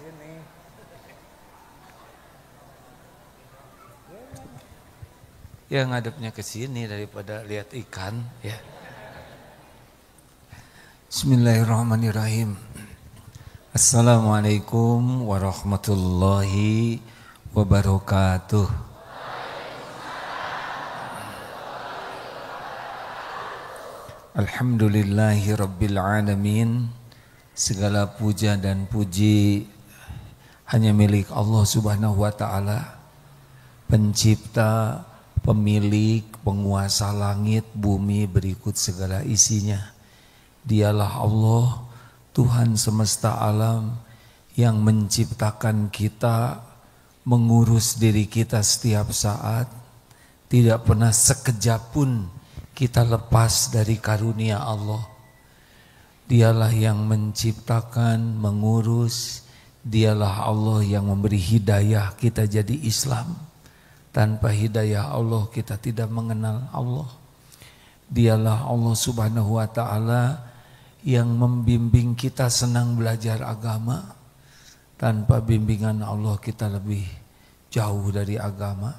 sini. Ya ngadepnya ke sini daripada lihat ikan ya. Bismillahirrahmanirrahim. Assalamualaikum warahmatullahi wabarakatuh. Alhamdulillahi rabbil alamin. Segala puja dan puji hanya milik Allah subhanahu wa ta'ala, pencipta, pemilik, penguasa langit, bumi berikut segala isinya. Dialah Allah, Tuhan semesta alam yang menciptakan kita, mengurus diri kita setiap saat. Tidak pernah sekejap pun kita lepas dari karunia Allah. Dialah yang menciptakan, mengurus. Dialah Allah yang memberi hidayah kita jadi Islam. Tanpa hidayah Allah kita tidak mengenal Allah. Dialah Allah subhanahu wa ta'ala yang membimbing kita senang belajar agama. Tanpa bimbingan Allah kita lebih jauh dari agama.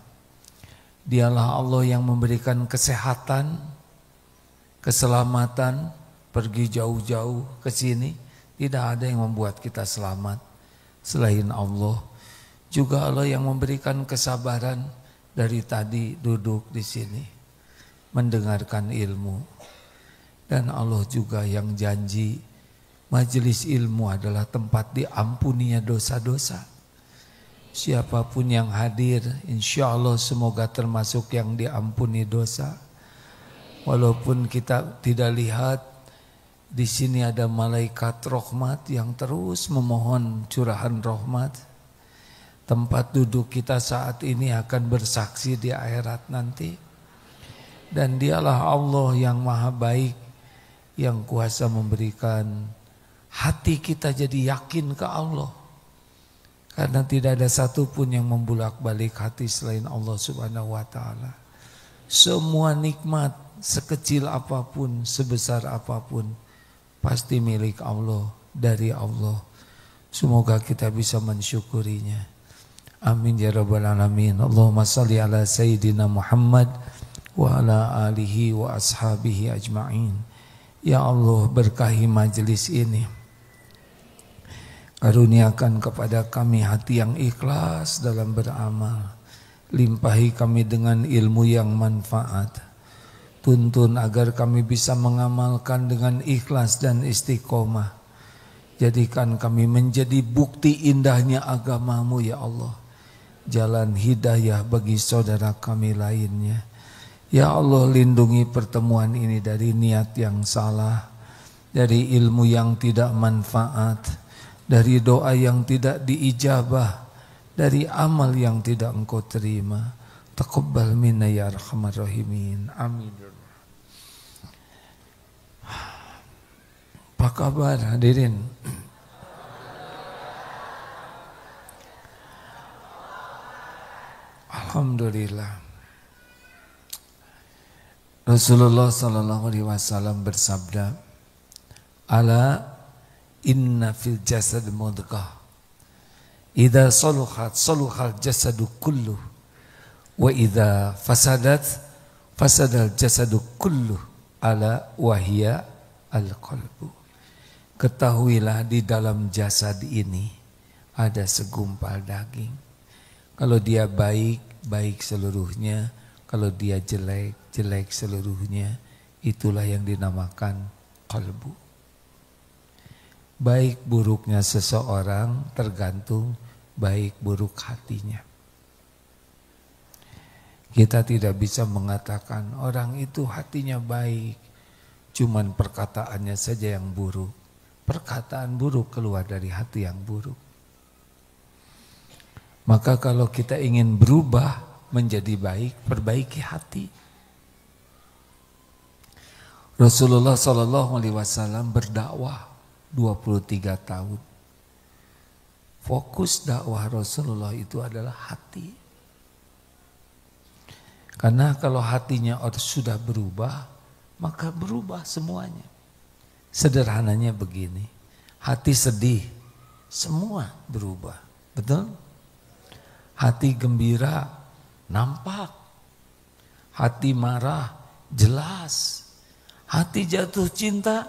Dialah Allah yang memberikan kesehatan, keselamatan, pergi jauh-jauh ke sini. Tidak ada yang membuat kita selamat selain Allah. Juga Allah yang memberikan kesabaran dari tadi duduk di sini mendengarkan ilmu. Dan Allah juga yang janji majelis ilmu adalah tempat diampuninya dosa-dosa. Siapapun yang hadir, insya Allah semoga termasuk yang diampuni dosa. Walaupun kita tidak lihat, di sini ada malaikat rahmat yang terus memohon curahan rahmat. Tempat duduk kita saat ini akan bersaksi di akhirat nanti. Dan dialah Allah yang maha baik, yang kuasa memberikan hati kita jadi yakin ke Allah. Karena tidak ada satupun yang membulak-balik hati selain Allah subhanahu wa ta'ala. Semua nikmat sekecil apapun, sebesar apapun, pasti milik Allah, dari Allah. Semoga kita bisa mensyukurinya. Amin ya rabbal alamin. Allahumma salli ala sayyidina Muhammad wa ala alihi wa ashabihi ajma'in. Ya Allah, berkahi majelis ini. Karuniakan kepada kami hati yang ikhlas dalam beramal. Limpahi kami dengan ilmu yang manfaat. Tuntun agar kami bisa mengamalkan dengan ikhlas dan istiqomah. Jadikan kami menjadi bukti indahnya agamamu ya Allah. Jalan hidayah bagi saudara kami lainnya. Ya Allah, lindungi pertemuan ini dari niat yang salah, dari ilmu yang tidak manfaat, dari doa yang tidak diijabah, dari amal yang tidak engkau terima. Taqabbal minna ya arhamar rahimin. Amin. Apa kabar hadirin? Alhamdulillah. Rasulullah sallallahu alaihi wasallam bersabda, "Ala inna fil jasad mudghah. Idza saluhat saluhal jasadu kulluh. Wa idza fasadat fasadal jasadu kulluh. Ala wahya al-qalbu." Ketahuilah di dalam jasad ini ada segumpal daging. Kalau dia baik, baik seluruhnya. Kalau dia jelek, jelek seluruhnya. Itulah yang dinamakan qalbu. Baik buruknya seseorang tergantung baik buruk hatinya. Kita tidak bisa mengatakan orang itu hatinya baik, cuman perkataannya saja yang buruk. Perkataan buruk keluar dari hati yang buruk. Maka kalau kita ingin berubah menjadi baik, perbaiki hati. Rasulullah SAW berdakwah 23 tahun. Fokus dakwah Rasulullah itu adalah hati. Karena kalau hatinya sudah berubah, maka berubah semuanya. Sederhananya begini, hati sedih, semua berubah. Betul? Hati gembira nampak, hati marah jelas, hati jatuh cinta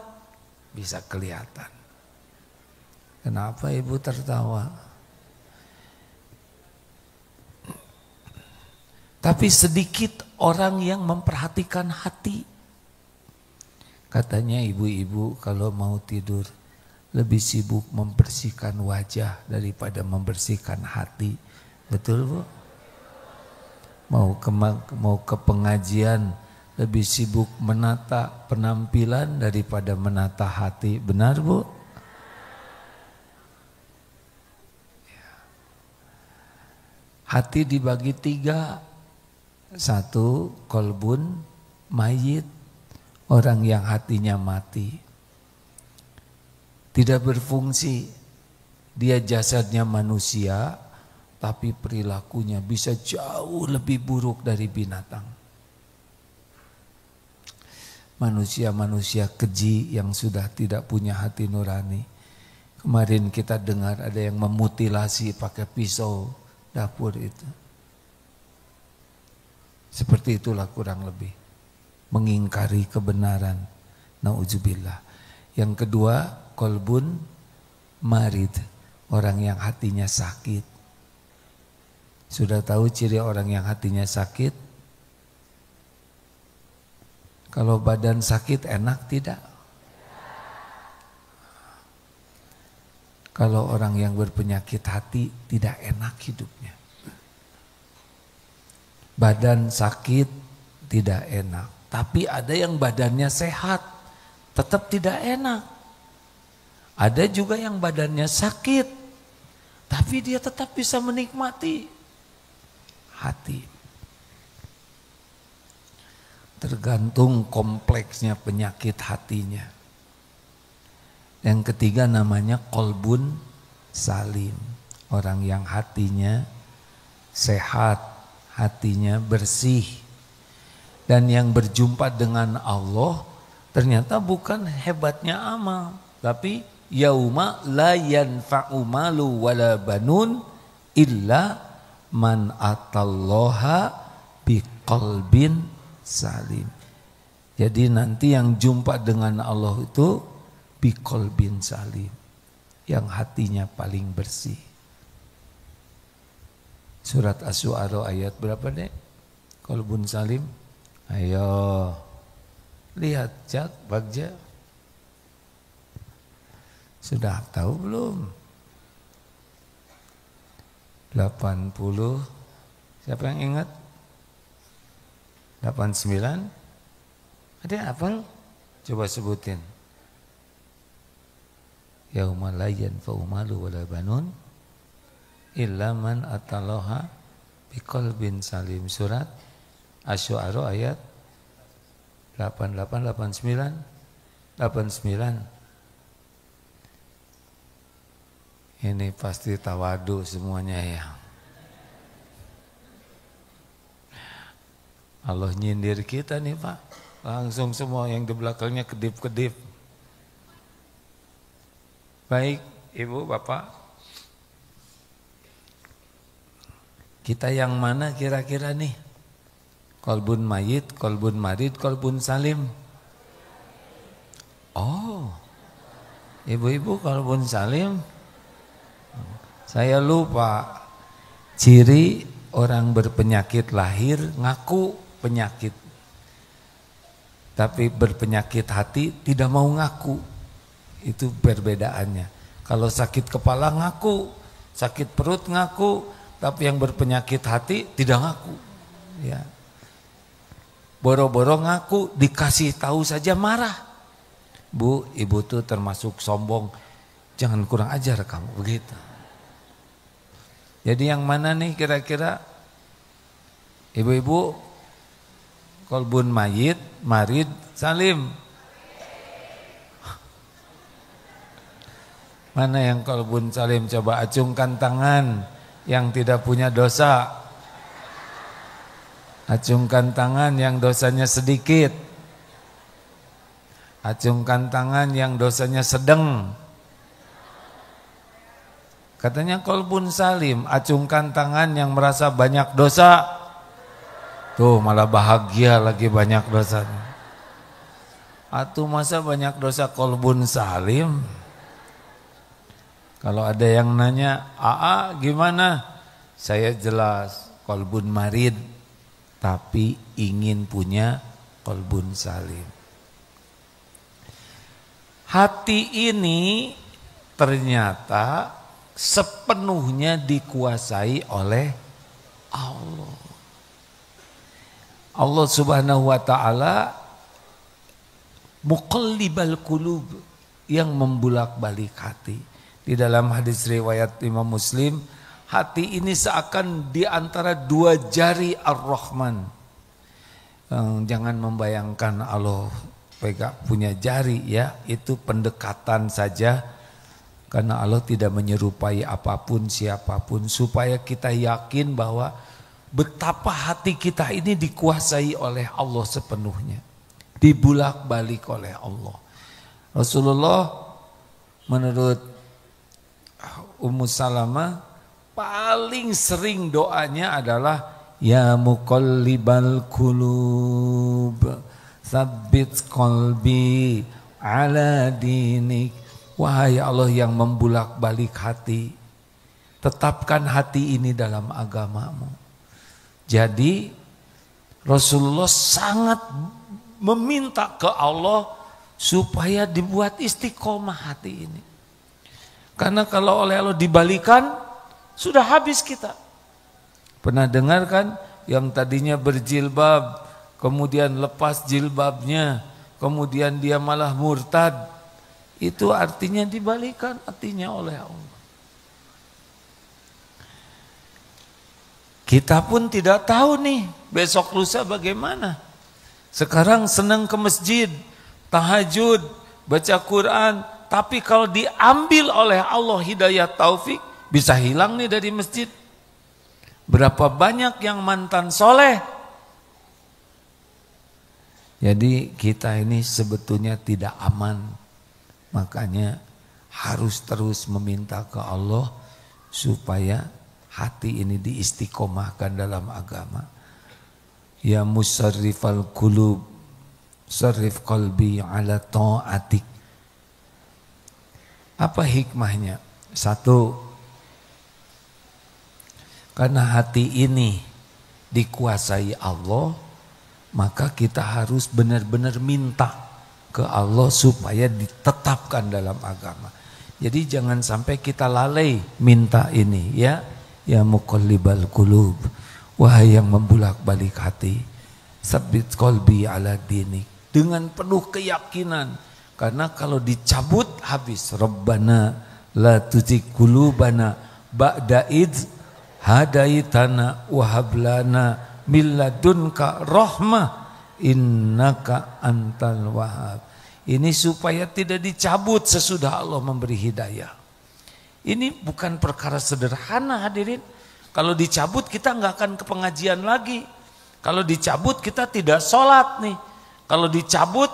bisa kelihatan. Kenapa ibu tertawa? Tapi sedikit orang yang memperhatikan hati. Katanya ibu-ibu kalau mau tidur lebih sibuk membersihkan wajah daripada membersihkan hati. Betul Bu? Mau ke pengajian lebih sibuk menata penampilan daripada menata hati. Benar Bu? Hati dibagi 3. 1, kolbun mayit, orang yang hatinya mati, tidak berfungsi. Dia jasadnya manusia, tapi perilakunya bisa jauh lebih buruk dari binatang. Manusia-manusia keji yang sudah tidak punya hati nurani. Kemarin kita dengar ada yang memutilasi pakai pisau dapur itu. Seperti itulah kurang lebih. Mengingkari kebenaran. Nauzubillah. Yang kedua, kolbun marid. Orang yang hatinya sakit. Sudah tahu ciri orang yang hatinya sakit? Kalau badan sakit enak tidak? Kalau orang yang berpenyakit hati tidak enak hidupnya. Badan sakit tidak enak. Tapi ada yang badannya sehat, tetap tidak enak. Ada juga yang badannya sakit, tapi dia tetap bisa menikmati hati. Tergantung kompleksnya penyakit hatinya. Yang ketiga namanya kolbun salim. Orang yang hatinya sehat, hatinya bersih, dan yang berjumpa dengan Allah ternyata bukan hebatnya amal, tapi yauma la yanfa'u malu wala banun illa man atallaha biqalbin salim. Jadi nanti yang jumpa dengan Allah itu biqalbin salim, yang hatinya paling bersih. Surat Asy-Syu'ara ayat berapa dek? Qalbun salim. Ayo lihat Jak Bagja. Sudah tahu belum? 80. Siapa yang ingat? 89. Ada apa? Coba sebutin. Yauma la yanfa'u malu wala banun illa man atallaha biqalbin salim. Surat Asy-Syu'ara ayat 88, 89, 89. Ini pasti tawadu semuanya ya. Allah nyindir kita nih Pak. Langsung semua yang di belakangnya kedip-kedip. Baik Ibu Bapak, kita yang mana kira-kira nih? Kolbun mayit, kolbun marid, kolbun salim. Oh, ibu-ibu kolbun salim. Saya lupa. Ciri orang berpenyakit lahir ngaku penyakit, tapi berpenyakit hati tidak mau ngaku. Itu perbedaannya. Kalau sakit kepala ngaku, sakit perut ngaku, tapi yang berpenyakit hati tidak ngaku. Ya. Boro-boro ngaku, dikasih tahu saja marah. Bu, ibu tuh termasuk sombong. Jangan kurang ajar kamu, begitu. Jadi yang mana nih kira-kira? Ibu-ibu, kolbun mayit, marid, salim. Mana yang kolbun salim? Coba acungkan tangan. Yang tidak punya dosa. Acungkan tangan yang dosanya sedikit. Acungkan tangan yang dosanya sedang. Katanya qalbun salim, acungkan tangan yang merasa banyak dosa. Tuh malah bahagia lagi banyak dosanya. Atuh masa banyak dosa qalbun salim? Kalau ada yang nanya, "Aa gimana?" Saya jelas, qalbun marid, tapi ingin punya qalbun salim. Hati ini ternyata sepenuhnya dikuasai oleh Allah. Allah Subhanahu wa taala muqallibal qulub, yang membulak-balik hati. Di dalam hadis riwayat Imam Muslim, hati ini seakan di antara dua jari Ar-Rahman. Jangan membayangkan Allah punya jari ya, itu pendekatan saja. Karena Allah tidak menyerupai apapun siapapun, supaya kita yakin bahwa betapa hati kita ini dikuasai oleh Allah sepenuhnya, dibulak-balik oleh Allah. Rasulullah menurut Ummu Salamah paling sering doanya adalah ya muqallibal qulub tsabbit qalbi ala dinik. Wahai Allah yang membulak-balik hati, tetapkan hati ini dalam agamamu. Jadi Rasulullah sangat meminta ke Allah supaya dibuat istiqomah hati ini. Karena kalau oleh Allah dibalikan, sudah habis kita. Pernah dengar kan yang tadinya berjilbab, kemudian lepas jilbabnya, kemudian dia malah murtad. Itu artinya dibalikan hatinya oleh Allah. Kita pun tidak tahu nih besok lusa bagaimana. Sekarang senang ke masjid, tahajud, baca Quran, tapi kalau diambil oleh Allah hidayah taufik, bisa hilang nih dari masjid. Berapa banyak yang mantan soleh. Jadi kita ini sebetulnya tidak aman. Makanya harus terus meminta ke Allah supaya hati ini diistiqomahkan dalam agama. Ya musarrifal qulub, sarrif qalbi ala ta'atik. Apa hikmahnya? Satu, karena hati ini dikuasai Allah, maka kita harus benar-benar minta ke Allah supaya ditetapkan dalam agama. Jadi jangan sampai kita lalai minta ini ya. Ya muqallibal qulub, wahai yang membulak-balik hati, tsabbit qalbi ala dinik, dengan penuh keyakinan. Karena kalau dicabut habis. Rabbana la tuzigh qulubana ba'da idz hadaitana wa hab lana min ladunka rahmah innaka antal wahhab. Ini supaya tidak dicabut sesudah Allah memberi hidayah. Ini bukan perkara sederhana hadirin. Kalau dicabut kita nggak akan ke pengajian lagi. Kalau dicabut kita tidak sholat nih. Kalau dicabut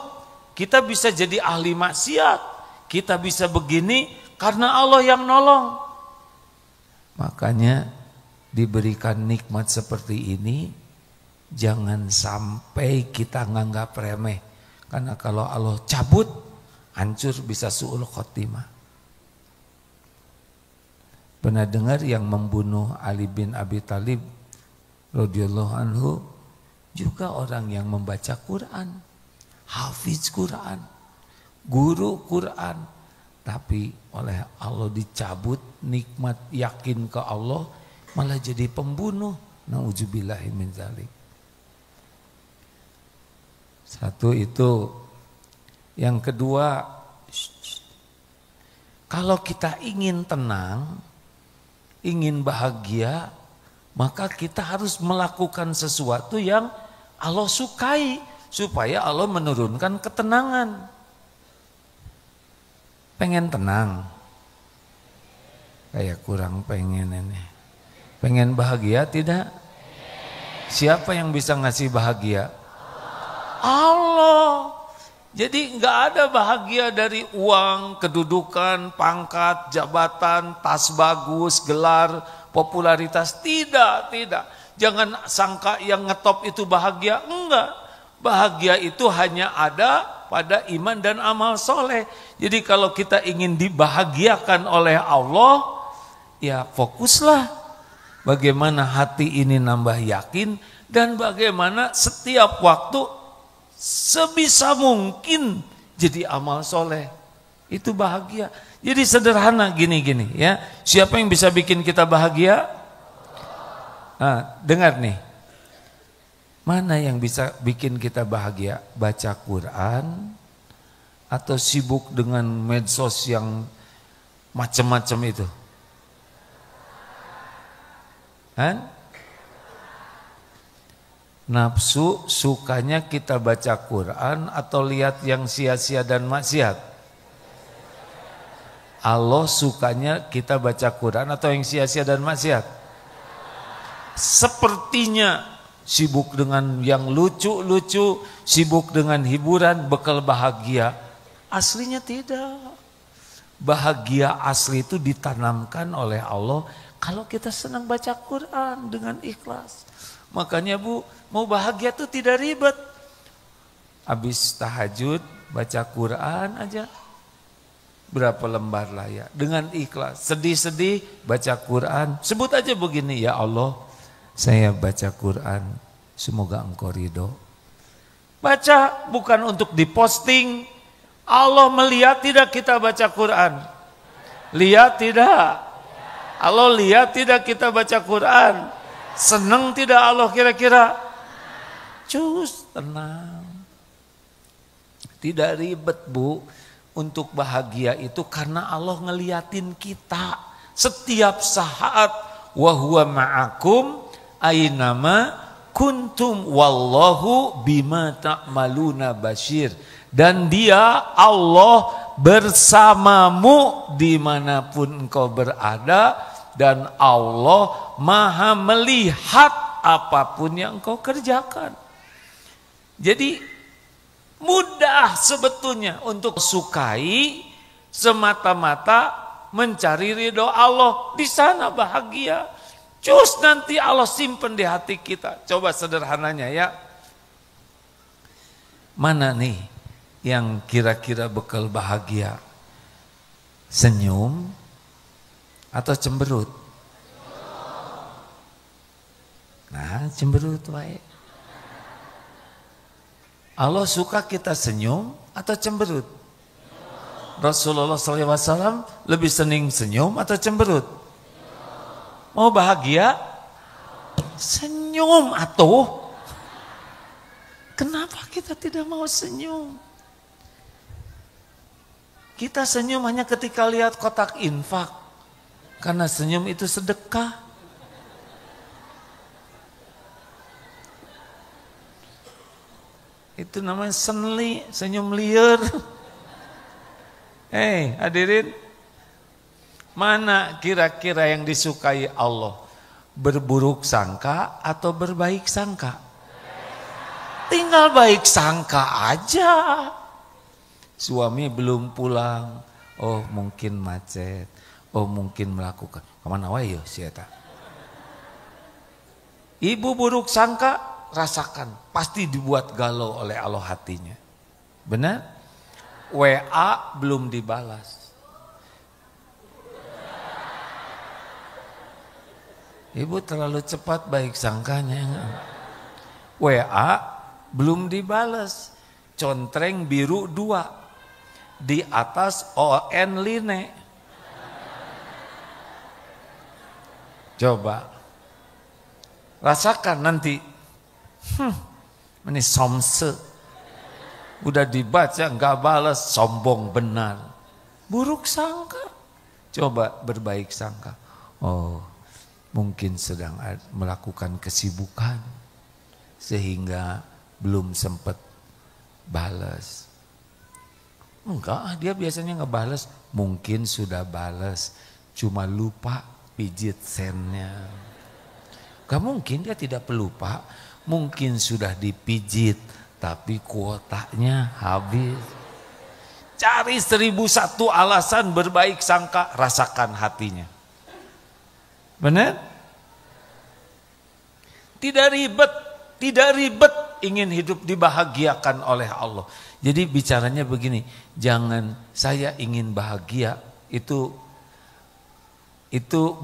kita bisa jadi ahli maksiat. Kita bisa begini karena Allah yang nolong. Makanya diberikan nikmat seperti ini, jangan sampai kita nganggap remeh. Karena kalau Allah cabut, hancur bisa su'ul khotimah. Pernah dengar yang membunuh Ali bin Abi Thalib radhiyallahu anhu juga orang yang membaca Quran, hafiz Quran, guru Quran, tapi oleh Allah dicabut nikmat yakin ke Allah, malah jadi pembunuh. Nauzubillahi min dzalik. Satu itu. Yang kedua, kalau kita ingin tenang, ingin bahagia, maka kita harus melakukan sesuatu yang Allah sukai supaya Allah menurunkan ketenangan. Pengen tenang? Kayak kurang pengen ini. Pengen bahagia tidak? Siapa yang bisa ngasih bahagia? Allah. Jadi nggak ada bahagia dari uang, kedudukan, pangkat, jabatan, tas bagus, gelar, popularitas. Tidak, tidak. Jangan sangka yang ngetop itu bahagia. Enggak. Bahagia itu hanya ada pada iman dan amal soleh. Jadi kalau kita ingin dibahagiakan oleh Allah, ya fokuslah bagaimana hati ini nambah yakin dan bagaimana setiap waktu sebisa mungkin jadi amal soleh. Itu bahagia. Jadi sederhana gini-gini ya. Siapa yang bisa bikin kita bahagia? Nah, dengar nih. Mana yang bisa bikin kita bahagia? Baca Quran atau sibuk dengan medsos yang macam-macam itu? Kan? Nafsu sukanya kita baca Quran atau lihat yang sia-sia dan maksiat? Allah sukanya kita baca Quran atau yang sia-sia dan maksiat? Sepertinya sibuk dengan yang lucu-lucu, sibuk dengan hiburan, bekal bahagia. Aslinya tidak. Bahagia asli itu ditanamkan oleh Allah kalau kita senang baca Quran dengan ikhlas. Makanya Bu, mau bahagia tuh tidak ribet. Habis tahajud, baca Quran aja. Berapa lembar lah ya. Dengan ikhlas, sedih-sedih baca Quran. Sebut aja begini, ya Allah, saya baca Quran, semoga Engkau ridho. Baca bukan untuk diposting. Allah melihat tidak kita baca Quran? Lihat tidak? Allah lihat tidak kita baca Quran? Senang tidak Allah kira-kira? Cus, tenang. Tidak ribet Bu. Untuk bahagia itu karena Allah ngeliatin kita setiap saat. Wa huwa ma'akum aynama kuntum wallahu bima ta'maluna basyir. Dan dia Allah bersamamu dimanapun engkau berada. Dan Allah maha melihat apapun yang engkau kerjakan. Jadi mudah sebetulnya untuk sukai semata-mata mencari ridho Allah. Di sana bahagia. Cus nanti Allah simpen di hati kita. Coba sederhananya ya. Mana nih yang kira-kira bekal bahagia? Senyum atau cemberut? Nah, cemberut wae. Allah suka kita senyum atau cemberut? Rasulullah SAW lebih senang senyum atau cemberut? Mau bahagia? Senyum atuh. Kenapa kita tidak mau senyum? Kita senyum hanya ketika lihat kotak infak. Karena senyum itu sedekah. Itu namanya senli, senyum liar. Hei hadirin, mana kira-kira yang disukai Allah? Berburuk sangka atau berbaik sangka? Tinggal baik sangka aja. Suami belum pulang, oh mungkin macet, oh mungkin melakukan. Kemana wae yo si eta? Ibu buruk sangka, rasakan, pasti dibuat galau oleh Allah hatinya. Benar? WA belum dibalas. Ibu terlalu cepat baik sangkanya. WA belum dibalas. Contreng biru 2. Di atas ON line. Coba. Rasakan nanti. Ini somse. Udah dibaca nggak balas, sombong benar. Buruk sangka. Coba berbaik sangka. Oh, mungkin sedang melakukan kesibukan sehingga belum sempat balas. Enggak, dia biasanya ngebales. Mungkin sudah balas, cuma lupa pijit sennya. Gak mungkin dia tidak pelupa. Mungkin sudah dipijit, tapi kuotanya habis. Cari 1001 alasan berbaik sangka, rasakan hatinya. Benar? Tidak ribet ingin hidup dibahagiakan oleh Allah. Jadi bicaranya begini, jangan saya ingin bahagia, itu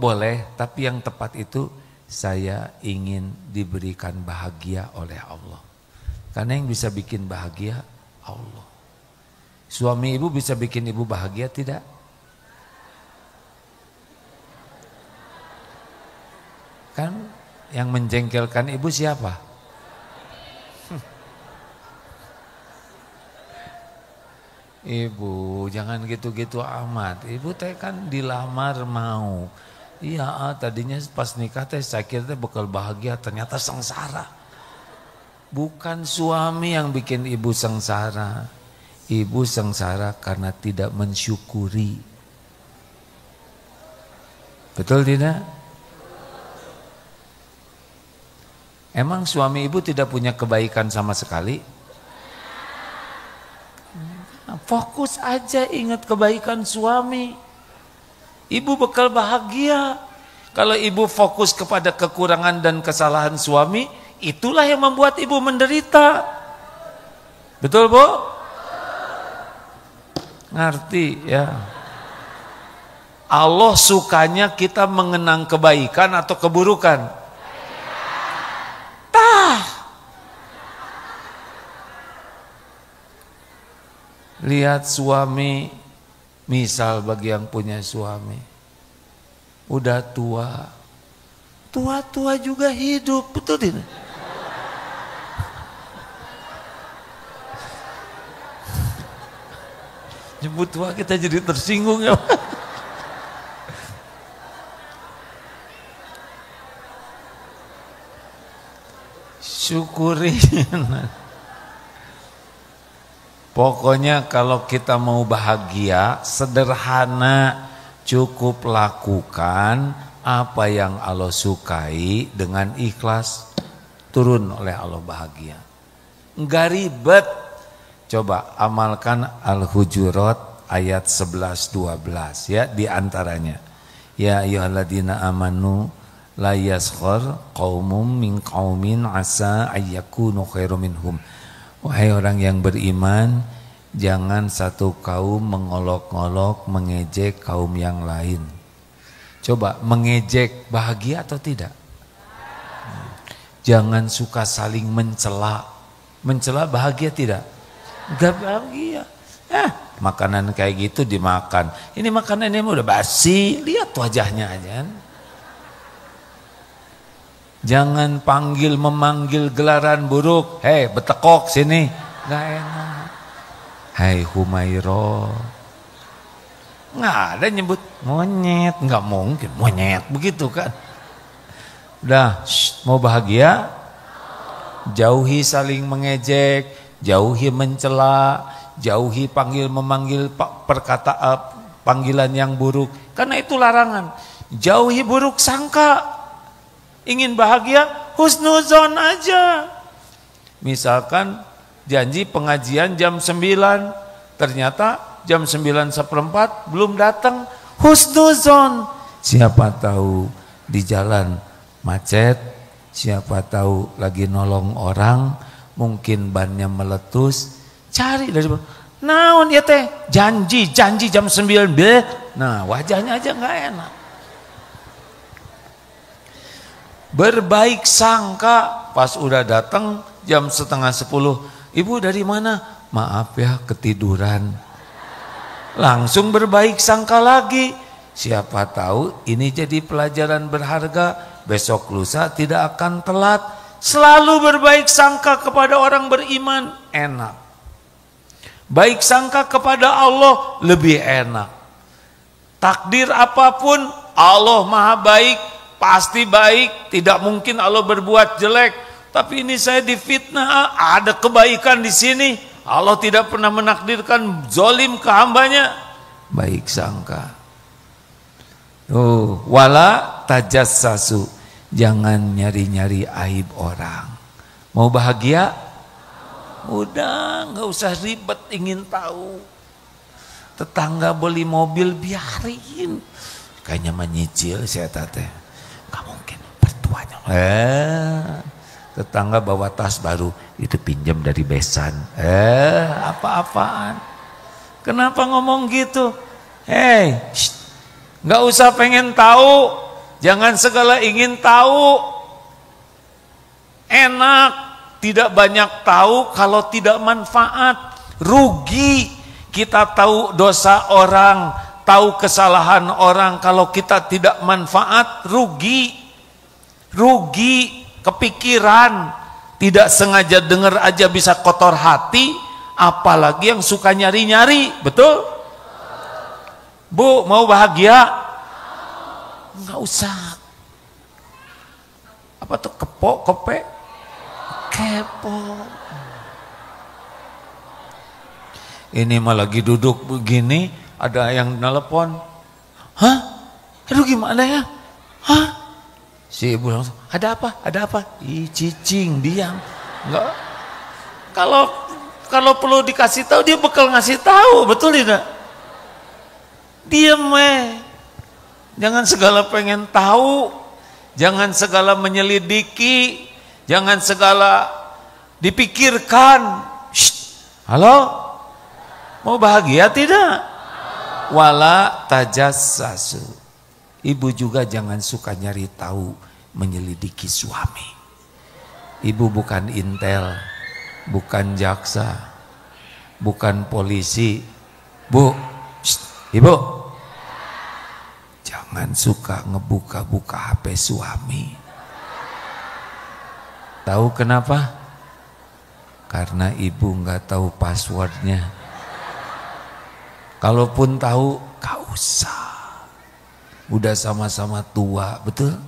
boleh, tapi yang tepat itu saya ingin diberikan bahagia oleh Allah. Karena yang bisa bikin bahagia Allah. Suami ibu bisa bikin ibu bahagia tidak? Kan yang menjengkelkan ibu siapa? Ibu jangan gitu-gitu amat. Ibu teh kan dilamar mau. Iya, tadinya pas nikah teh saya kira teh bakal bahagia, ternyata sengsara. Bukan suami yang bikin ibu sengsara. Ibu sengsara karena tidak mensyukuri. Betul tidak? Emang suami ibu tidak punya kebaikan sama sekali? Fokus aja, ingat kebaikan suami. Ibu bakal bahagia. Kalau ibu fokus kepada kekurangan dan kesalahan suami, itulah yang membuat ibu menderita. Betul, Bu? Ngerti ya? Allah sukanya kita mengenang kebaikan atau keburukan? Lihat suami, misal bagi yang punya suami, udah tua juga hidup, betul tidak? Nyebut tua kita jadi tersinggung ya. Syukuri. Pokoknya kalau kita mau bahagia, sederhana, cukup lakukan apa yang Allah sukai dengan ikhlas, turun oleh Allah bahagia. Enggak ribet. Coba amalkan Al-Hujurat ayat 11-12 ya, di antaranya. Ya ayyuhalladzina amanu la yaskhar qaumum min qaumin asa ayyakunu khairum minhum. Wahai orang yang beriman, jangan satu kaum mengolok-olok, mengejek kaum yang lain. Coba, mengejek bahagia atau tidak? Jangan suka saling mencela. Mencela bahagia tidak? Enggak bahagia. Makanan kayak gitu dimakan. Ini makanan ini udah basi, lihat wajahnya aja. Jangan memanggil gelaran buruk. Hei betekok sini. Gak enak. Hai Humairo. Nggak ada nyebut monyet. Nggak mungkin monyet begitu kan. Udah mau bahagia, jauhi saling mengejek, jauhi mencela, jauhi memanggil panggilan yang buruk. Karena itu larangan. Jauhi buruk sangka. Ingin bahagia, husnuzon aja. Misalkan janji pengajian jam 9, ternyata jam 9:04 belum datang, husnuzon. Siapa tahu di jalan macet, siapa tahu lagi nolong orang, mungkin bannya meletus, cari dari naon ya teh, janji jam 9 be. Nah, wajahnya aja nggak enak. Berbaik sangka, pas udah datang jam 9:30, ibu dari mana? Maaf ya ketiduran. Langsung berbaik sangka lagi. Siapa tahu ini jadi pelajaran berharga, besok lusa tidak akan telat. Selalu berbaik sangka kepada orang beriman, enak. Baik sangka kepada Allah lebih enak. Takdir apapun Allah maha baik, pasti baik, tidak mungkin Allah berbuat jelek. Tapi ini saya difitnah, ada kebaikan di sini. Allah tidak pernah menakdirkan zolim ke hambanya. Baik sangka. Wala tajassasu, jangan nyari-nyari aib orang. Mau bahagia? Udah nggak usah ribet ingin tahu. Tetangga beli mobil biarin. Kayaknya menyicil saya teh. Gak mungkin pertuanya. Tetangga bawa tas baru, itu pinjam dari besan. Apa-apaan? Kenapa ngomong gitu? Nggak usah pengen tahu. Jangan segala ingin tahu. Enak tidak banyak tahu kalau tidak manfaat. Rugi kita tahu dosa orang, tahu kesalahan orang, kalau kita tidak manfaat, rugi. Kepikiran, tidak sengaja dengar aja bisa kotor hati, apalagi yang suka nyari-nyari. Betul? Bu, mau bahagia? Nggak usah. Apa tuh kepo? Ini mah lagi duduk begini, ada yang nelpon. Hah? Aduh gimana ya? Hah? Si ibu langsung, ada apa? Ih, cicing, diam. Enggak. Kalau perlu dikasih tahu, dia bakal ngasih tahu, betul tidak? Diam Jangan segala pengen tahu, jangan segala menyelidiki, jangan segala dipikirkan. Halo? Mau bahagia tidak? Wala tajassasu. Ibu juga jangan suka nyari tahu, menyelidiki suami. Ibu bukan intel, bukan jaksa, bukan polisi. Bu, ibu, jangan suka ngebuka-buka HP suami. Tahu kenapa? Karena ibu nggak tahu passwordnya. Kalaupun tahu, gak usah. Udah sama-sama tua, betul?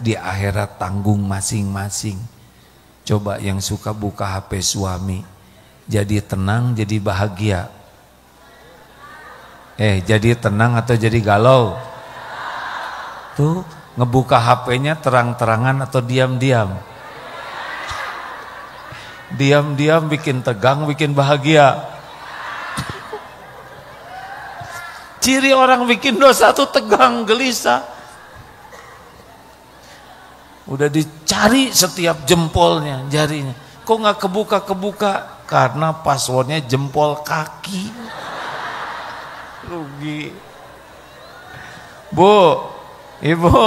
Di akhirat tanggung masing-masing. Coba yang suka buka HP suami, jadi tenang, jadi bahagia. Jadi tenang atau jadi galau? Tuh, ngebuka HP-nya terang-terangan atau diam-diam? Diam-diam bikin tegang, bikin bahagia. Ciri orang bikin dosa tuh tegang, gelisah. Udah dicari setiap jempolnya, jarinya. Kok nggak kebuka-kebuka? Karena passwordnya jempol kaki. Rugi. Bu, ibu,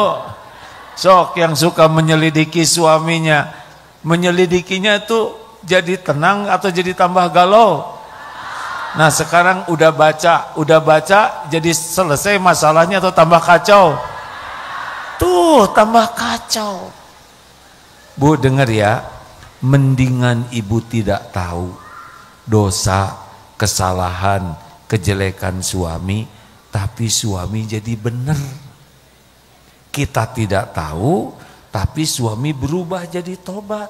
sok yang suka menyelidiki suaminya, menyelidikinya tuh jadi tenang atau jadi tambah galau? Nah sekarang udah baca jadi selesai masalahnya atau tambah kacau? Tuh tambah kacau. Bu dengar ya, mendingan ibu tidak tahu dosa, kesalahan, kejelekan suami, tapi suami jadi benar. Kita tidak tahu, tapi suami berubah jadi tobat.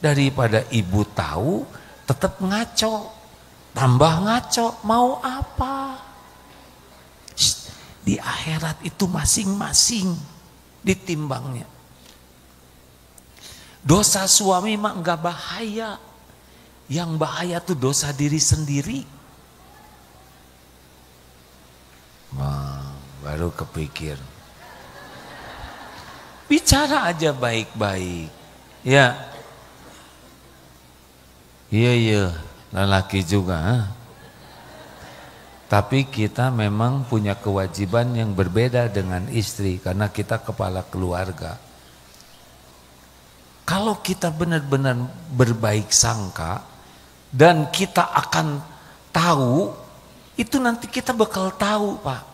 Daripada ibu tahu, tetap ngaco. Tambah ngaco, mau apa? Di akhirat itu masing-masing ditimbangnya. Dosa suami mah enggak bahaya. Yang bahaya tuh dosa diri sendiri. Wah, baru kepikir. Bicara aja baik-baik. Ya. Iya. Lelaki juga. Tapi kita memang punya kewajiban yang berbeda dengan istri karena kita kepala keluarga. Kalau kita benar-benar berbaik sangka dan kita akan tahu, itu nanti kita bakal tahu, Pak.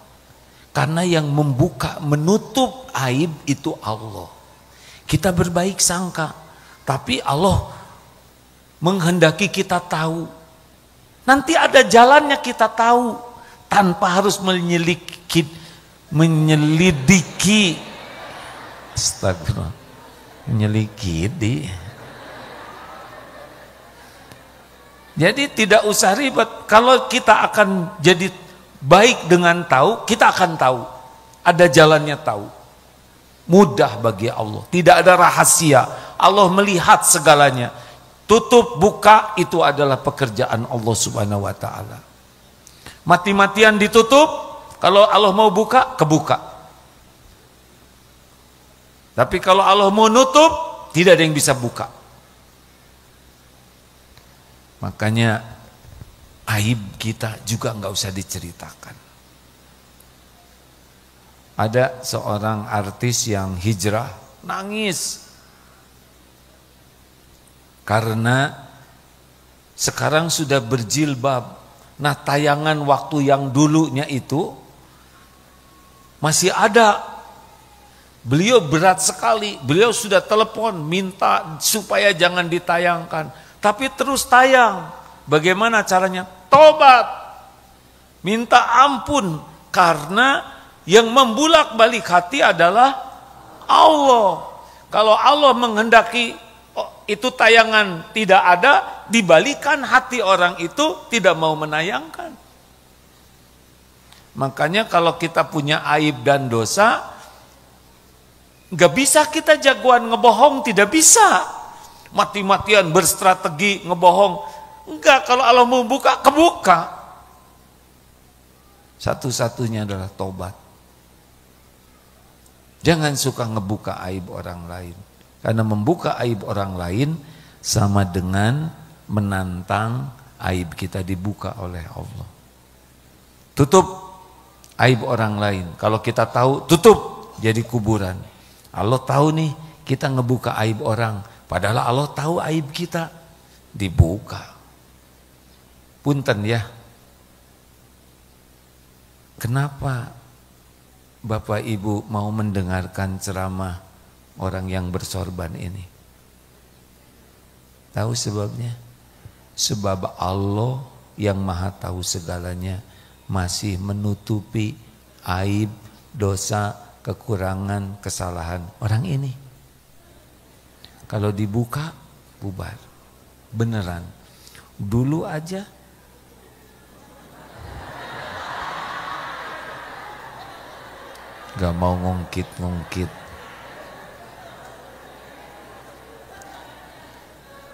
Karena yang membuka, menutup aib itu Allah. Kita berbaik sangka, tapi Allah menghendaki kita tahu. Nanti ada jalannya kita tahu tanpa harus menyelidiki. Astagfirullah. Menyelidiki. Jadi tidak usah ribet. Kalau kita akan jadi baik dengan tahu, kita akan tahu. Ada jalannya tahu. Mudah bagi Allah. Tidak ada rahasia. Allah melihat segalanya. tutup, buka, itu adalah pekerjaan Allah Subhanahu wa ta'ala. Mati-matian ditutup, kalau Allah mau buka, kebuka. Tapi kalau Allah mau nutup, tidak ada yang bisa buka. Makanya aib kita juga nggak usah diceritakan. Ada seorang artis yang hijrah, nangis. Karena sekarang sudah berjilbab. Nah, tayangan waktu yang dulunya itu masih ada. Beliau berat sekali. Beliau sudah telepon minta supaya jangan ditayangkan. Tapi terus tayang. Bagaimana caranya? Tobat. Minta ampun. Karena yang membulak-balik hati adalah Allah. Kalau Allah menghendaki itu tayangan tidak ada, dibalikan hati orang itu tidak mau menayangkan. Makanya kalau kita punya aib dan dosa, nggak bisa kita jagoan ngebohong, tidak bisa. Mati-matian berstrategi ngebohong. Enggak, kalau Allah mau buka, kebuka. Satu-satunya adalah tobat. Jangan suka ngebuka aib orang lain. Karena membuka aib orang lain sama dengan menantang aib kita dibuka oleh Allah. Tutup aib orang lain. Kalau kita tahu, tutup, jadi kuburan. Allah tahu nih kita ngebuka aib orang. Padahal Allah tahu aib kita, dibuka. Punten ya. Kenapa Bapak Ibu mau mendengarkan ceramah orang yang bersorban ini? Tahu sebabnya? Sebab Allah yang maha tahu segalanya masih menutupi aib, dosa, kekurangan, kesalahan orang ini. Kalau dibuka, bubar. Beneran. Dulu aja gak mau ngungkit-ngungkit.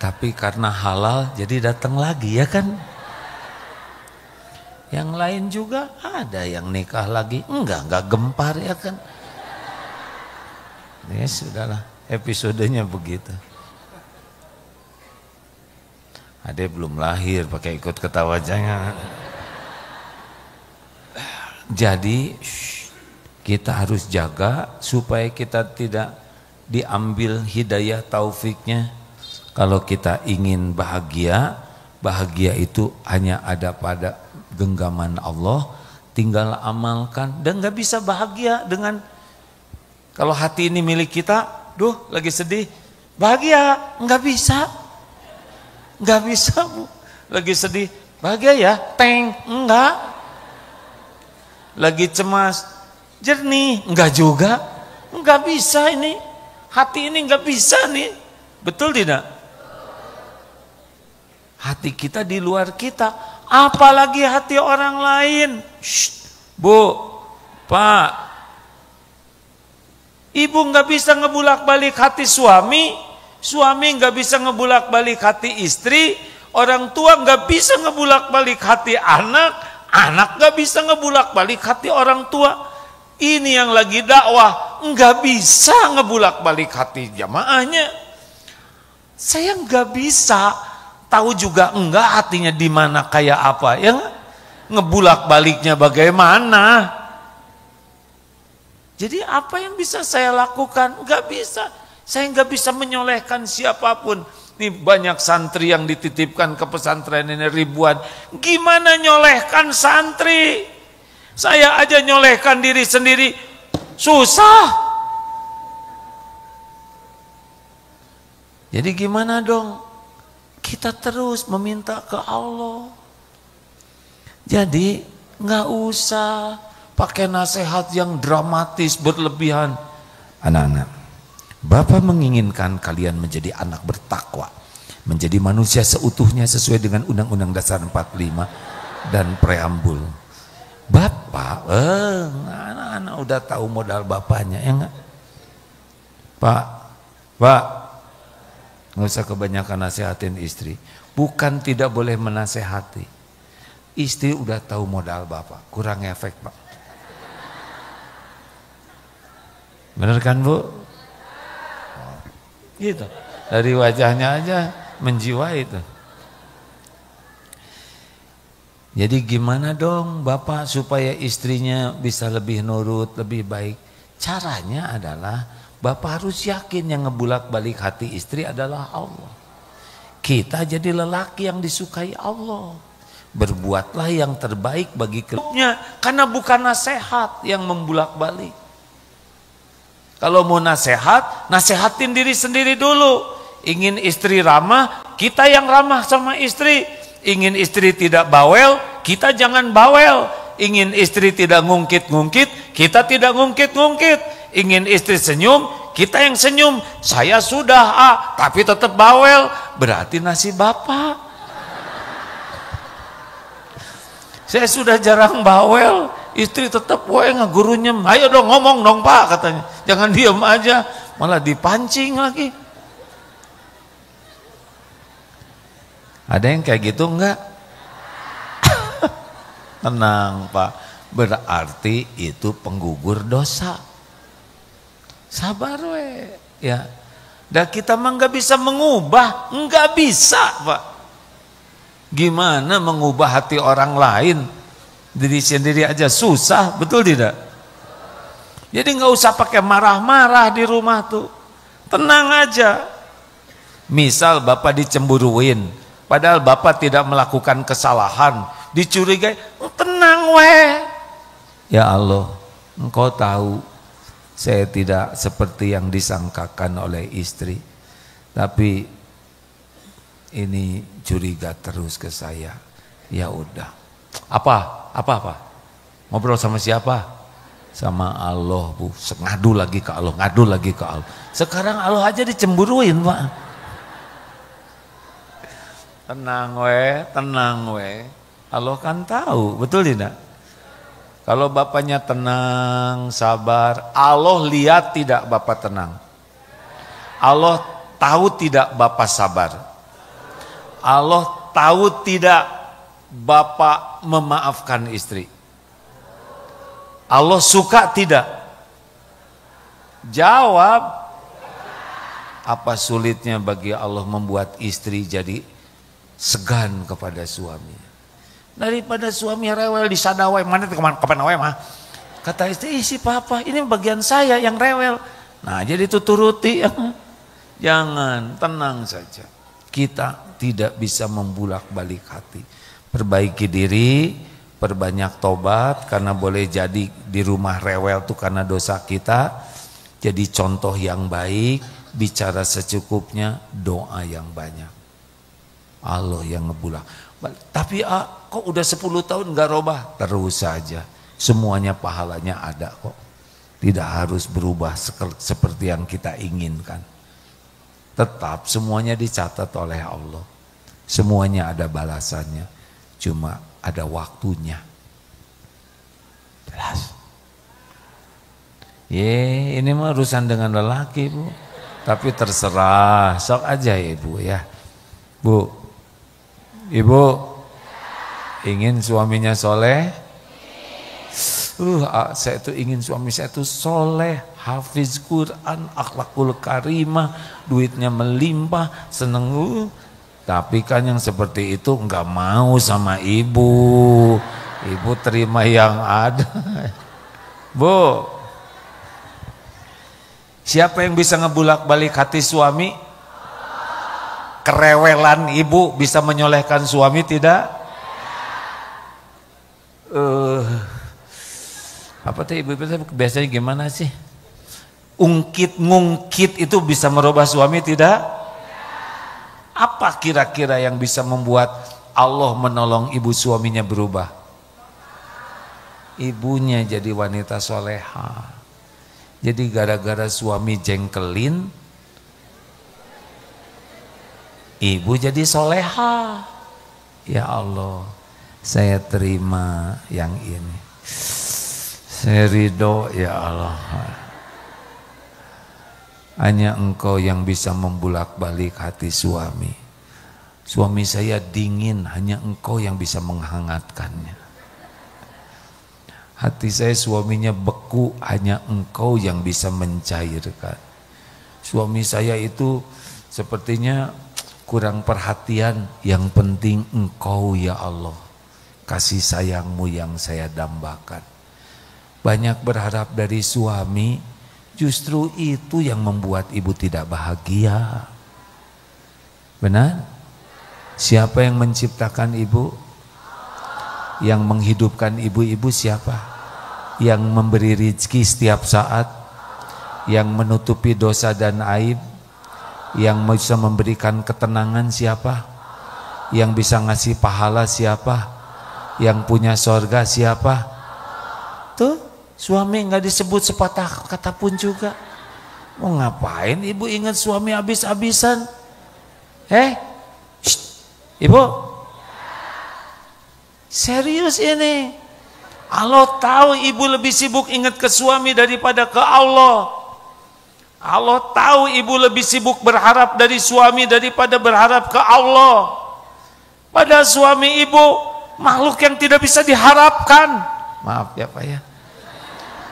Tapi karena halal jadi datang lagi ya kan. Yang lain juga ada yang nikah lagi. Enggak gempar ya kan. Ya sudahlah, episodenya begitu. Ade belum lahir pakai ikut ketawa jangan. Jadi kita harus jaga supaya kita tidak diambil hidayah taufiknya. Kalau kita ingin bahagia, bahagia itu hanya ada pada genggaman Allah, tinggal amalkan. Dan gak bisa bahagia dengan, kalau hati ini milik kita, duh lagi sedih, bahagia, gak bisa. Gak bisa Bu, lagi sedih, bahagia ya, teng, enggak. Lagi cemas, jernih, enggak juga, enggak bisa ini, hati ini enggak bisa nih, betul tidak? Hati kita di luar kita, apalagi hati orang lain. Shh, Bu, Pak, Ibu enggak bisa ngebulak-balik hati suami, suami enggak bisa ngebulak-balik hati istri, orang tua enggak bisa ngebulak-balik hati anak, anak enggak bisa ngebulak-balik hati orang tua. Ini yang lagi dakwah enggak bisa ngebulak-balik hati jamaahnya. Saya enggak bisa, tahu juga enggak hatinya di mana kayak apa, ya ngebulak-baliknya bagaimana. Jadi apa yang bisa saya lakukan? Enggak bisa. Saya enggak bisa menyolehkan siapapun. Ini banyak santri yang dititipkan ke pesantren ini ribuan. Gimana nyolehkan santri? Saya aja nyolehkan diri sendiri susah. Jadi gimana dong? Kita terus meminta ke Allah. Jadi nggak usah pakai nasihat yang dramatis berlebihan. Anak-anak, Bapa menginginkan kalian menjadi anak bertakwa, menjadi manusia seutuhnya sesuai dengan Undang-Undang Dasar 45 dan preambul. Bapak, anak-anak udah tahu modal bapaknya, ya enggak? Pak, Nggak usah kebanyakan nasihatin istri. Bukan tidak boleh menasehati. Istri udah tahu modal bapak, kurang efek pak. Bener kan bu? Gitu. Dari wajahnya aja menjiwai itu. Jadi gimana dong bapak supaya istrinya bisa lebih nurut, lebih baik? Caranya adalah bapak harus yakin yang ngebulak-balik hati istri adalah Allah. Kita jadi lelaki yang disukai Allah. Berbuatlah yang terbaik bagi keluarganya, karena bukan nasihat yang membulak-balik. Kalau mau nasihat, nasihatin diri sendiri dulu. Ingin istri ramah, kita yang ramah sama istri. Ingin istri tidak bawel, kita jangan bawel. Ingin istri tidak ngungkit-ngungkit, kita tidak ngungkit-ngungkit. Ingin istri senyum, kita yang senyum. Saya sudah tapi tetap bawel, berarti nasib bapak. Saya sudah jarang bawel, istri tetap gurunya, ayo dong ngomong dong pak katanya. Jangan diam aja, malah dipancing lagi. Ada yang kayak gitu enggak? Tenang pak, berarti itu penggugur dosa. Sabar ya. Dan kita mah nggak bisa mengubah, nggak bisa pak. Gimana mengubah hati orang lain? Diri sendiri aja susah, betul tidak? Jadi nggak usah pakai marah-marah di rumah tuh, tenang aja. Misal bapak dicemburuin, padahal bapak tidak melakukan kesalahan, dicurigai, tenang Ya Allah, engkau tahu saya tidak seperti yang disangkakan oleh istri, tapi ini curiga terus ke saya. Ya udah. Apa? Ngobrol sama siapa? Sama Allah, Bu. Ngadu lagi ke Allah, ngadu lagi ke Allah. Sekarang Allah aja dicemburuin, Pak. Tenang we. Allah kan tahu, betul tidak? Kalau bapaknya tenang, sabar, Allah lihat tidak bapak tenang. Allah tahu tidak bapak sabar. Allah tahu tidak bapak memaafkan istri. Allah suka tidak? Jawab. Apa sulitnya bagi Allah membuat istri jadi segan kepada suami? Daripada suami rewel di sadawai, mana kapan mah? Kata istri, si papa, ini bagian saya yang rewel. Nah, jadi itu turuti. Jangan, tenang saja. Kita tidak bisa membulak-balik hati. Perbaiki diri, perbanyak tobat, karena boleh jadi di rumah rewel tuh karena dosa kita. Jadi contoh yang baik, bicara secukupnya, doa yang banyak. Allah yang ngebulak. Tapi kok udah 10 tahun gak robah? Terus saja, semuanya pahalanya ada kok. Tidak harus berubah seperti yang kita inginkan. Tetap semuanya dicatat oleh Allah. Semuanya ada balasannya. Cuma ada waktunya. Jelas. Ini mah urusan dengan lelaki, Bu. Tapi terserah, sok aja Ibu ya. Bu, Ibu ingin suaminya soleh? Saya tuh ingin suami saya tuh soleh, hafiz Quran, akhlakul karimah, duitnya melimpah, seneng. Tapi kan yang seperti itu nggak mau sama ibu. Ibu terima yang ada. Bu, siapa yang bisa ngebulak-balik hati suami? Kerewelan ibu bisa menyolehkan suami tidak? Apa tuh ibu biasanya gimana sih? Ungkit-ngungkit itu bisa merubah suami tidak? Apa kira-kira yang bisa membuat Allah menolong ibu suaminya berubah? Ibunya jadi wanita soleha. Jadi gara-gara suami jengkelin, ibu jadi soleha. Ya Allah, saya terima yang ini. Saya ridho ya Allah. Hanya engkau yang bisa membulak-balik hati suami. Suami saya dingin, hanya engkau yang bisa menghangatkannya. Hati saya suaminya beku, hanya engkau yang bisa mencairkan. Suami saya itu sepertinya kurang perhatian, yang penting engkau ya Allah. Kasih sayangmu yang saya dambakan. Banyak berharap dari suami, justru itu yang membuat ibu tidak bahagia. Benar? Siapa yang menciptakan ibu? Yang menghidupkan ibu-ibu siapa? Yang memberi rezeki setiap saat, yang menutupi dosa dan aib, yang bisa memberikan ketenangan siapa? Yang bisa ngasih pahala siapa? Yang punya sorga siapa? Tuh, suami nggak disebut sepatah kata pun juga. Mau ngapain ibu ingat suami habis-habisan? Ibu, serius ini. Allah tahu ibu lebih sibuk ingat ke suami daripada ke Allah. Allah tahu ibu lebih sibuk berharap dari suami daripada berharap ke Allah. Padahal suami ibu makhluk yang tidak bisa diharapkan. Maaf ya Pak ya.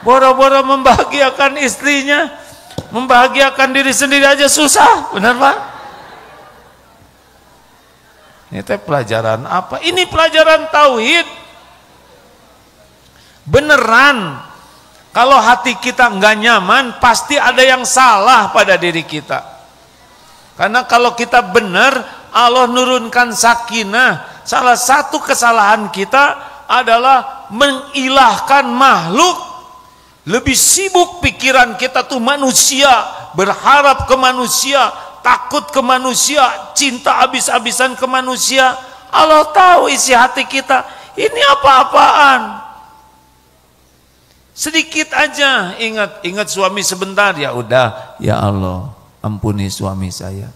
Boro-boro membahagiakan istrinya, membahagiakan diri sendiri aja susah. Benar Pak? Ini teh pelajaran apa? Ini pelajaran tauhid. Beneran, kalau hati kita nggak nyaman, pasti ada yang salah pada diri kita. Karena kalau kita benar, Allah nurunkan sakinah. Salah satu kesalahan kita adalah mengilahkan makhluk. Lebih sibuk pikiran kita tuh manusia, berharap ke manusia, takut ke manusia, cinta habis-habisan ke manusia. Allah tahu isi hati kita, ini apa-apaan. Sedikit aja ingat suami sebentar, ya udah, ya Allah ampuni suami saya.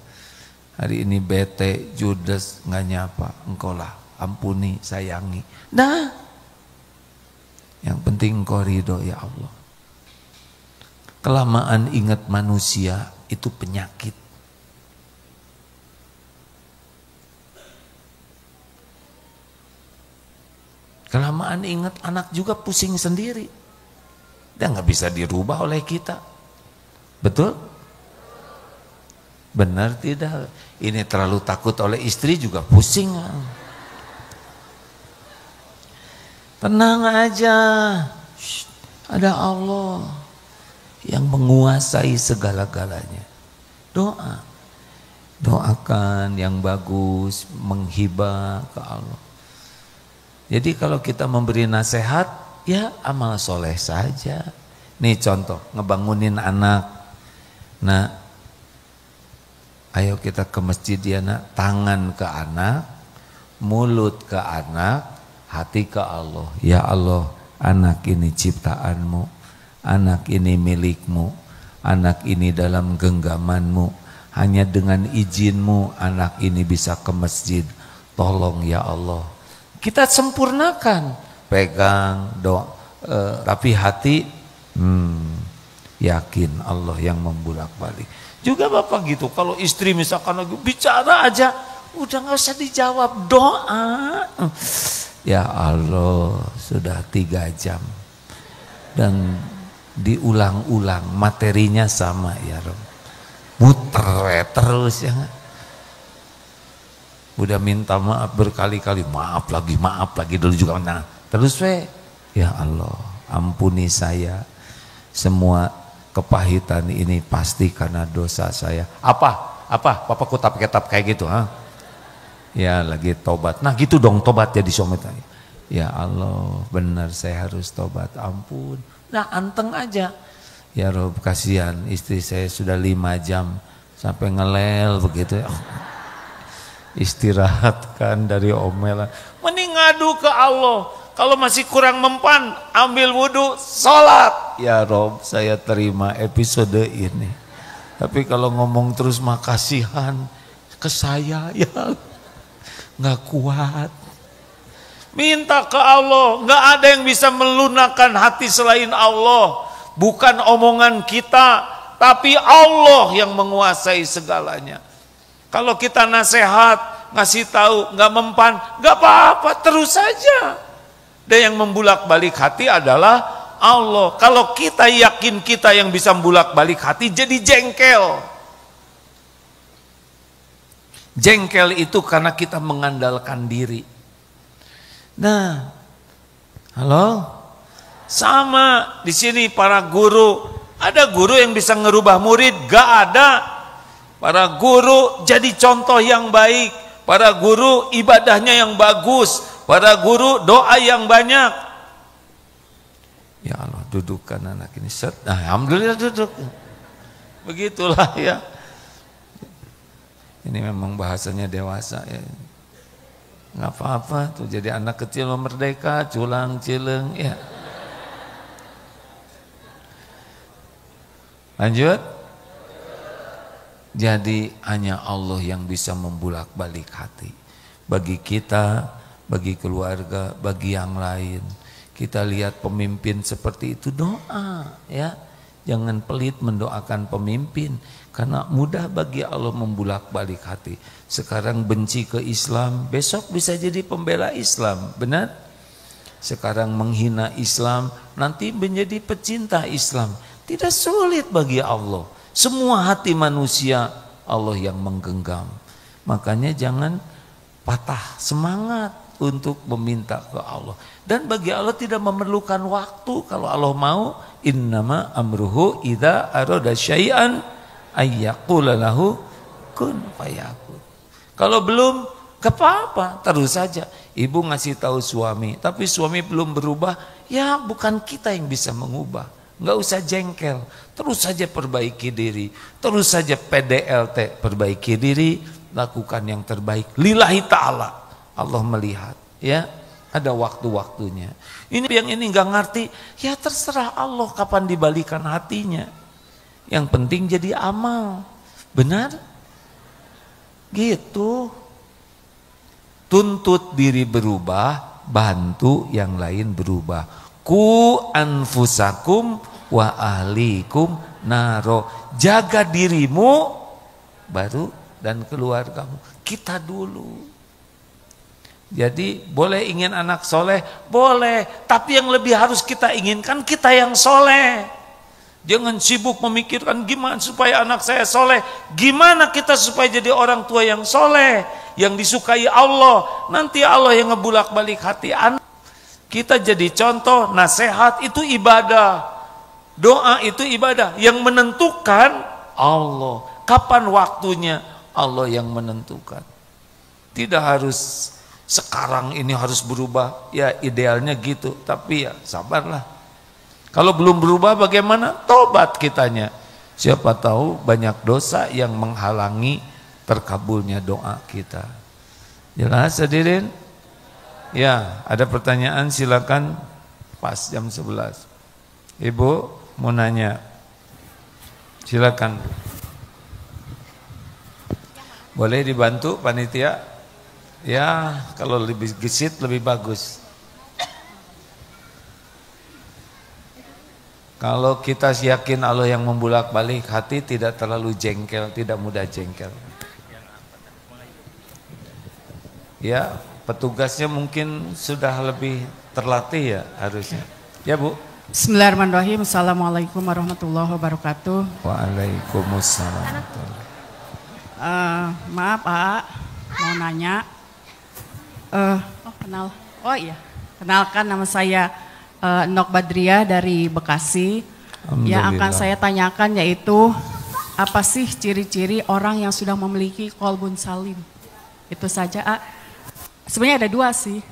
Hari ini bete, judes, nggak nyapa, engkau lah ampuni, sayangi. Nah, yang penting engkau ridho ya Allah. Kelamaan ingat manusia itu penyakit. Kelamaan ingat anak juga pusing sendiri. Dia nggak bisa dirubah oleh kita. Betul? Benar tidak? Ini terlalu takut oleh istri juga pusing. Tenang aja. Ada Allah yang menguasai segala-galanya. Doa. Doakan yang bagus, menghibah ke Allah. Jadi kalau kita memberi nasihat, ya amal soleh saja. Nih contoh, ngebangunin anak. Nah, ayo kita ke masjid ya nak. Tangan ke anak, mulut ke anak, hati ke Allah. Ya Allah, anak ini ciptaanmu, anak ini milikmu, anak ini dalam genggamanmu. Hanya dengan izinmu anak ini bisa ke masjid. Tolong ya Allah. Kita sempurnakan. Pegang, doa, tapi hati yakin Allah yang membulak-balik. Juga Bapak gitu, kalau istri misalkan lagi bicara aja, udah nggak usah dijawab, doa. Ya Allah, sudah 3 jam dan diulang-ulang, materinya sama ya Rob, muter terus ya. Udah minta maaf berkali-kali, maaf lagi dulu juga. Nah, terus ya Allah ampuni saya, semua kepahitan ini pasti karena dosa saya. Apa Papa kutap ketap kayak gitu, ha? Ya lagi tobat. Nah gitu dong, tobat jadi suami. Ya Allah benar saya harus tobat, ampun. Nah anteng aja. Ya Rob kasihan istri saya sudah 5 jam sampai ngelel begitu ya. Istirahatkan dari omelan. Mending ngadu ke Allah. Kalau masih kurang mempan, ambil wudhu, sholat. Ya Rob, saya terima episode ini. Tapi kalau ngomong terus makasihan ke saya, ya nggak kuat. Minta ke Allah, nggak ada yang bisa melunakkan hati selain Allah. Bukan omongan kita, tapi Allah yang menguasai segalanya. Kalau kita nasihat, ngasih tahu, nggak mempan, nggak apa-apa, terus saja. Dan yang membulak-balik hati adalah Allah. Kalau kita yakin kita yang bisa membulak-balik hati, jadi jengkel. Jengkel itu karena kita mengandalkan diri. Nah, halo, sama di sini para guru. Ada guru yang bisa ngerubah murid? Gak ada. Para guru jadi contoh yang baik. Para guru ibadahnya yang bagus. Para guru doa yang banyak. Ya Allah, dudukkan anak ini. Nah, alhamdulillah duduk. Begitulah ya. Ini memang bahasanya dewasa ya. Nggak apa-apa tuh jadi anak kecil merdeka, culang cileng ya. Lanjut. Jadi hanya Allah yang bisa membulak-balik hati. Bagi kita, bagi keluarga, bagi yang lain. Kita lihat pemimpin seperti itu, doa ya. Jangan pelit mendoakan pemimpin, karena mudah bagi Allah membulak-balik hati. Sekarang benci ke Islam, besok bisa jadi pembela Islam, benar? Sekarang menghina Islam, nanti menjadi pecinta Islam. Tidak sulit bagi Allah. Semua hati manusia Allah yang menggenggam. Makanya jangan patah semangat untuk meminta ke Allah. Dan bagi Allah tidak memerlukan waktu. Kalau Allah mau, innama amruhu idza arada syai'an ayyaqula lahu kun fayakun. Kalau belum, gak apa-apa, terus saja. Ibu ngasih tahu suami, tapi suami belum berubah, ya bukan kita yang bisa mengubah. Nggak usah jengkel, terus saja perbaiki diri, terus saja PDLT, perbaiki diri, lakukan yang terbaik. Lillahi ta'ala, Allah melihat, ya ada waktu-waktunya. Ini yang ini nggak ngerti, ya terserah Allah kapan dibalikan hatinya. Yang penting jadi amal, benar? Gitu. Tuntut diri berubah, bantu yang lain berubah. Ku anfusakum wa ahlikum naro. Jaga dirimu baru dan keluargamu. Kita dulu. Jadi boleh ingin anak soleh, boleh. Tapi yang lebih harus kita inginkan kita yang soleh. Jangan sibuk memikirkan gimana supaya anak saya soleh. Gimana kita supaya jadi orang tua yang soleh, yang disukai Allah. Nanti Allah yang ngebulak balik hati anak. Kita jadi contoh, nasihat itu ibadah, doa itu ibadah. Yang menentukan Allah. Kapan waktunya Allah yang menentukan. Tidak harus sekarang ini harus berubah. Ya idealnya gitu, tapi ya sabarlah. Kalau belum berubah bagaimana? Tobat kitanya. Siapa tahu banyak dosa yang menghalangi terkabulnya doa kita. Jelas hadirin? Ya, ada pertanyaan silakan. Pas jam 11. Ibu mau nanya. Silakan. Boleh dibantu panitia? Ya, kalau lebih gesit lebih bagus. Kalau kita yakin Allah yang membulak-balik hati, tidak terlalu jengkel, tidak mudah jengkel. Ya, petugasnya mungkin sudah lebih terlatih ya harusnya. Ya Bu. Bismillahirrahmanirrahim. Assalamualaikum warahmatullahi wabarakatuh. Waalaikumsalam. Maaf Pak, mau nanya. Kenalkan nama saya Nok Badriah dari Bekasi. Yang akan saya tanyakan yaitu apa sih ciri-ciri orang yang sudah memiliki qalbun salim? Itu saja. Sebenarnya ada dua sih.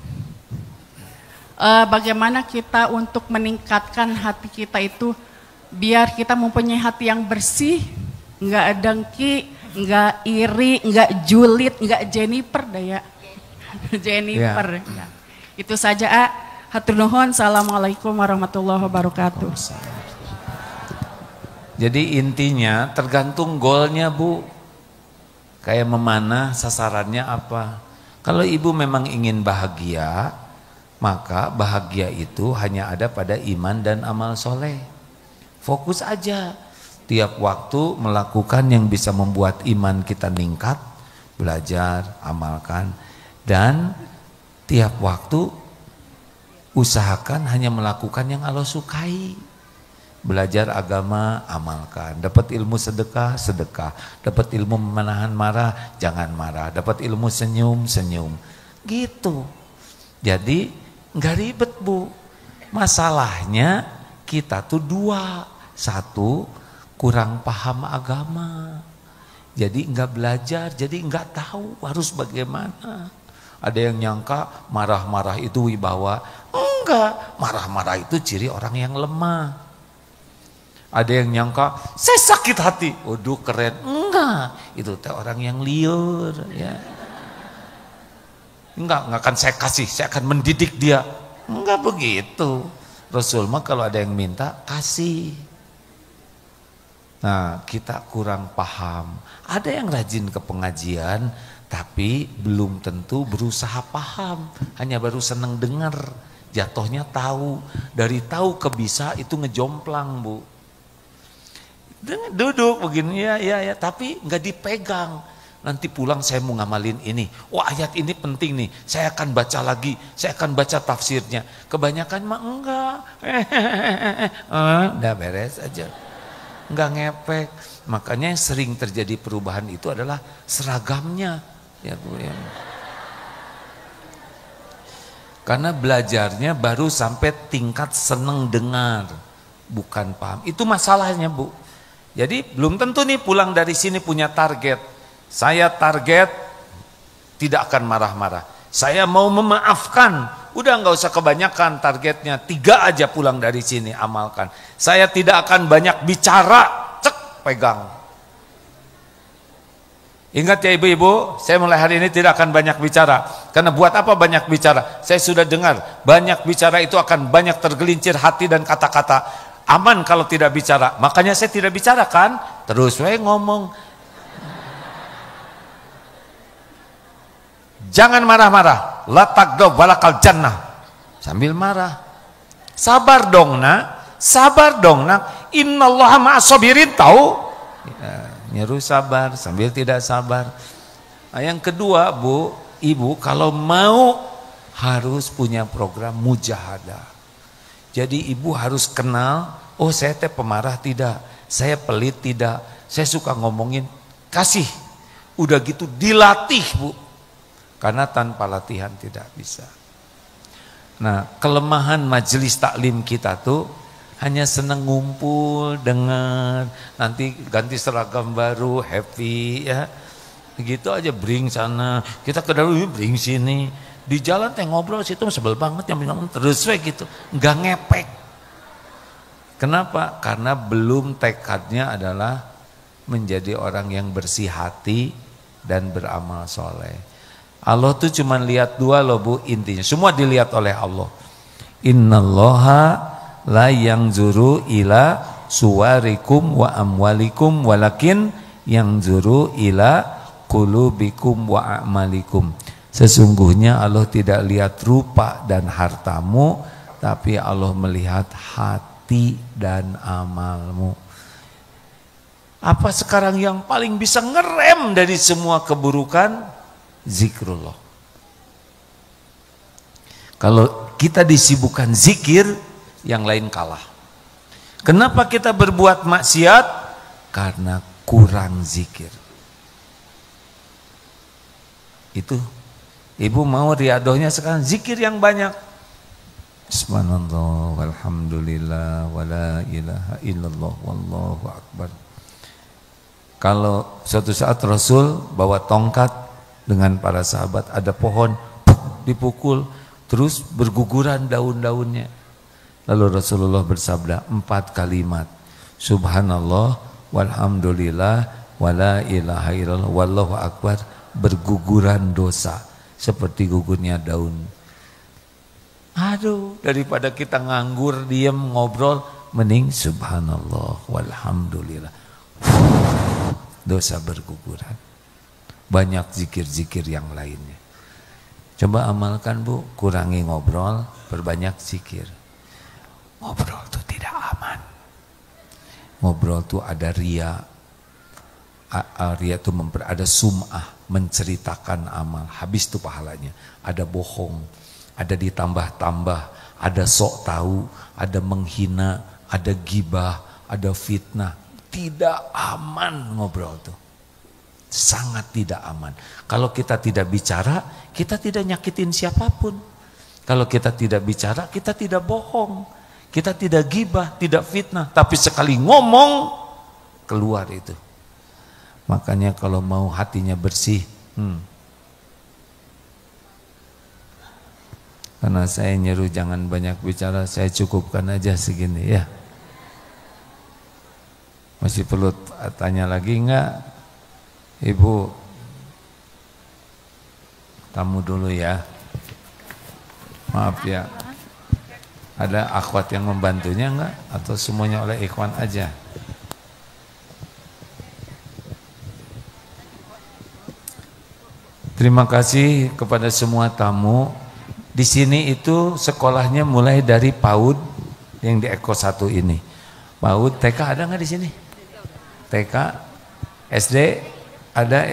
Bagaimana kita untuk meningkatkan hati kita itu biar kita mempunyai hati yang bersih, nggak dengki, nggak iri, nggak julid, nggak Jennifer daya. Jennifer. Ya. Itu saja. Hatur nuhun. Assalamualaikum warahmatullahi wabarakatuh. Jadi intinya tergantung goalnya Bu. Kayak memanah sasarannya apa. Kalau ibu memang ingin bahagia, maka bahagia itu hanya ada pada iman dan amal soleh. Fokus aja. Tiap waktu melakukan yang bisa membuat iman kita meningkat, belajar, amalkan. Dan tiap waktu usahakan hanya melakukan yang Allah sukai. Belajar agama, amalkan. Dapat ilmu sedekah, sedekah. Dapat ilmu menahan marah, jangan marah. Dapat ilmu senyum, senyum. Gitu. Jadi nggak ribet, Bu. Masalahnya kita tuh dua. Satu, kurang paham agama. Jadi nggak belajar, jadi nggak tahu harus bagaimana. Ada yang nyangka marah-marah itu wibawa. Enggak, marah-marah itu ciri orang yang lemah. Ada yang nyangka saya sakit hati, waduh keren. Enggak, itu teh orang yang liur ya. Enggak akan saya kasih, saya akan mendidik dia. Enggak begitu. Rasul mah kalau ada yang minta kasih. Nah, kita kurang paham. Ada yang rajin ke pengajian tapi belum tentu berusaha paham, hanya baru seneng dengar. Jatuhnya tahu, dari tahu ke bisa itu ngejomplang, Bu. Duduk begini ya, tapi nggak dipegang. Nanti pulang saya mau ngamalin ini. Wah, ayat ini penting nih. Saya akan baca lagi. Saya akan baca tafsirnya. Kebanyakan mah enggak. Udah beres aja. Enggak ngepek. Makanya yang sering terjadi perubahan itu adalah seragamnya. Ya, Bu, ya. Karena belajarnya baru sampai tingkat seneng dengar, bukan paham. Itu masalahnya, Bu. Jadi belum tentu nih pulang dari sini punya target. Saya target tidak akan marah-marah. Saya mau memaafkan. Udah nggak usah kebanyakan targetnya. 3 aja pulang dari sini amalkan. Saya tidak akan banyak bicara. Cek, pegang. Ingat ya ibu-ibu, saya mulai hari ini tidak akan banyak bicara. Karena buat apa banyak bicara? Saya sudah dengar, banyak bicara itu akan banyak tergelincir hati dan kata-kata. Aman kalau tidak bicara. Makanya saya tidak bicara kan. Terus saya ngomong. Jangan marah-marah. La taghdab walakal jannah. Sambil marah. Sabar dong nak. Sabar dong nak. Innallaha ma'as sabirin, tahu? Ya, nyuruh sabar sambil tidak sabar. Nah, yang kedua, Bu, Ibu kalau mau harus punya program mujahadah. Jadi ibu harus kenal, oh saya teh pemarah tidak, saya pelit tidak, saya suka ngomongin, kasih. Udah gitu dilatih, Bu. Karena tanpa latihan tidak bisa. Nah, kelemahan majelis taklim kita tuh hanya seneng ngumpul, dengar, nanti ganti seragam baru, happy ya. Gitu aja, bring sana, kita ke dalam bring sini. Di jalan teh ngobrol situ sebel banget yang bilang terus gitu, nggak ngepek. Kenapa? Karena belum tekadnya adalah menjadi orang yang bersih hati dan beramal soleh. Allah tuh cuma lihat 2 loh, Bu, intinya. Semua dilihat oleh Allah. Innallaha la yanzuru ila suwarikum wa amwalikum walakin yanzuru ila qulubikum wa a'malikum. Sesungguhnya Allah tidak lihat rupa dan hartamu, tapi Allah melihat hati dan amalmu. Apa sekarang yang paling bisa ngerem dari semua keburukan? Zikrullah. Kalau kita disibukkan zikir, yang lain kalah. Kenapa kita berbuat maksiat? Karena kurang zikir. Itu ibu mau riadohnya sekarang zikir yang banyak. Subhanallah walhamdulillah wala ilaha illallah wallahu akbar. Kalau suatu saat Rasul bawa tongkat dengan para sahabat, ada pohon dipukul terus berguguran daun-daunnya. Lalu Rasulullah bersabda 4 kalimat. Subhanallah walhamdulillah wala ilaha illallah wallahu akbar, berguguran dosa seperti gugurnya daun. Aduh, daripada kita nganggur, diam, ngobrol, mending subhanallah walhamdulillah. Dosa berguguran. Banyak zikir-zikir yang lainnya. Coba amalkan, Bu, kurangi ngobrol, perbanyak zikir. Ngobrol itu tidak aman. ngobrol tuh ada ria. Ria tuh ada sum'ah, menceritakan amal, habis tuh pahalanya. Ada bohong, ada ditambah-tambah, ada sok tahu, ada menghina, ada gibah, ada fitnah. Tidak aman ngobrol tuh. Sangat tidak aman. Kalau kita tidak bicara, kita tidak nyakitin siapapun. Kalau kita tidak bicara, kita tidak bohong. Kita tidak gibah, tidak fitnah. Tapi sekali ngomong, keluar itu. Makanya kalau mau hatinya bersih, karena saya nyuruh jangan banyak bicara, saya cukupkan aja segini ya. Masih perlu tanya lagi enggak? Ibu, tamu dulu ya. Maaf ya. Ada akhwat yang membantunya enggak? Atau semuanya oleh ikhwan aja? Terima kasih kepada semua tamu. Di sini itu sekolahnya mulai dari PAUD yang di Eko 1 ini. PAUD, TK ada nggak di sini? TK, SD, ada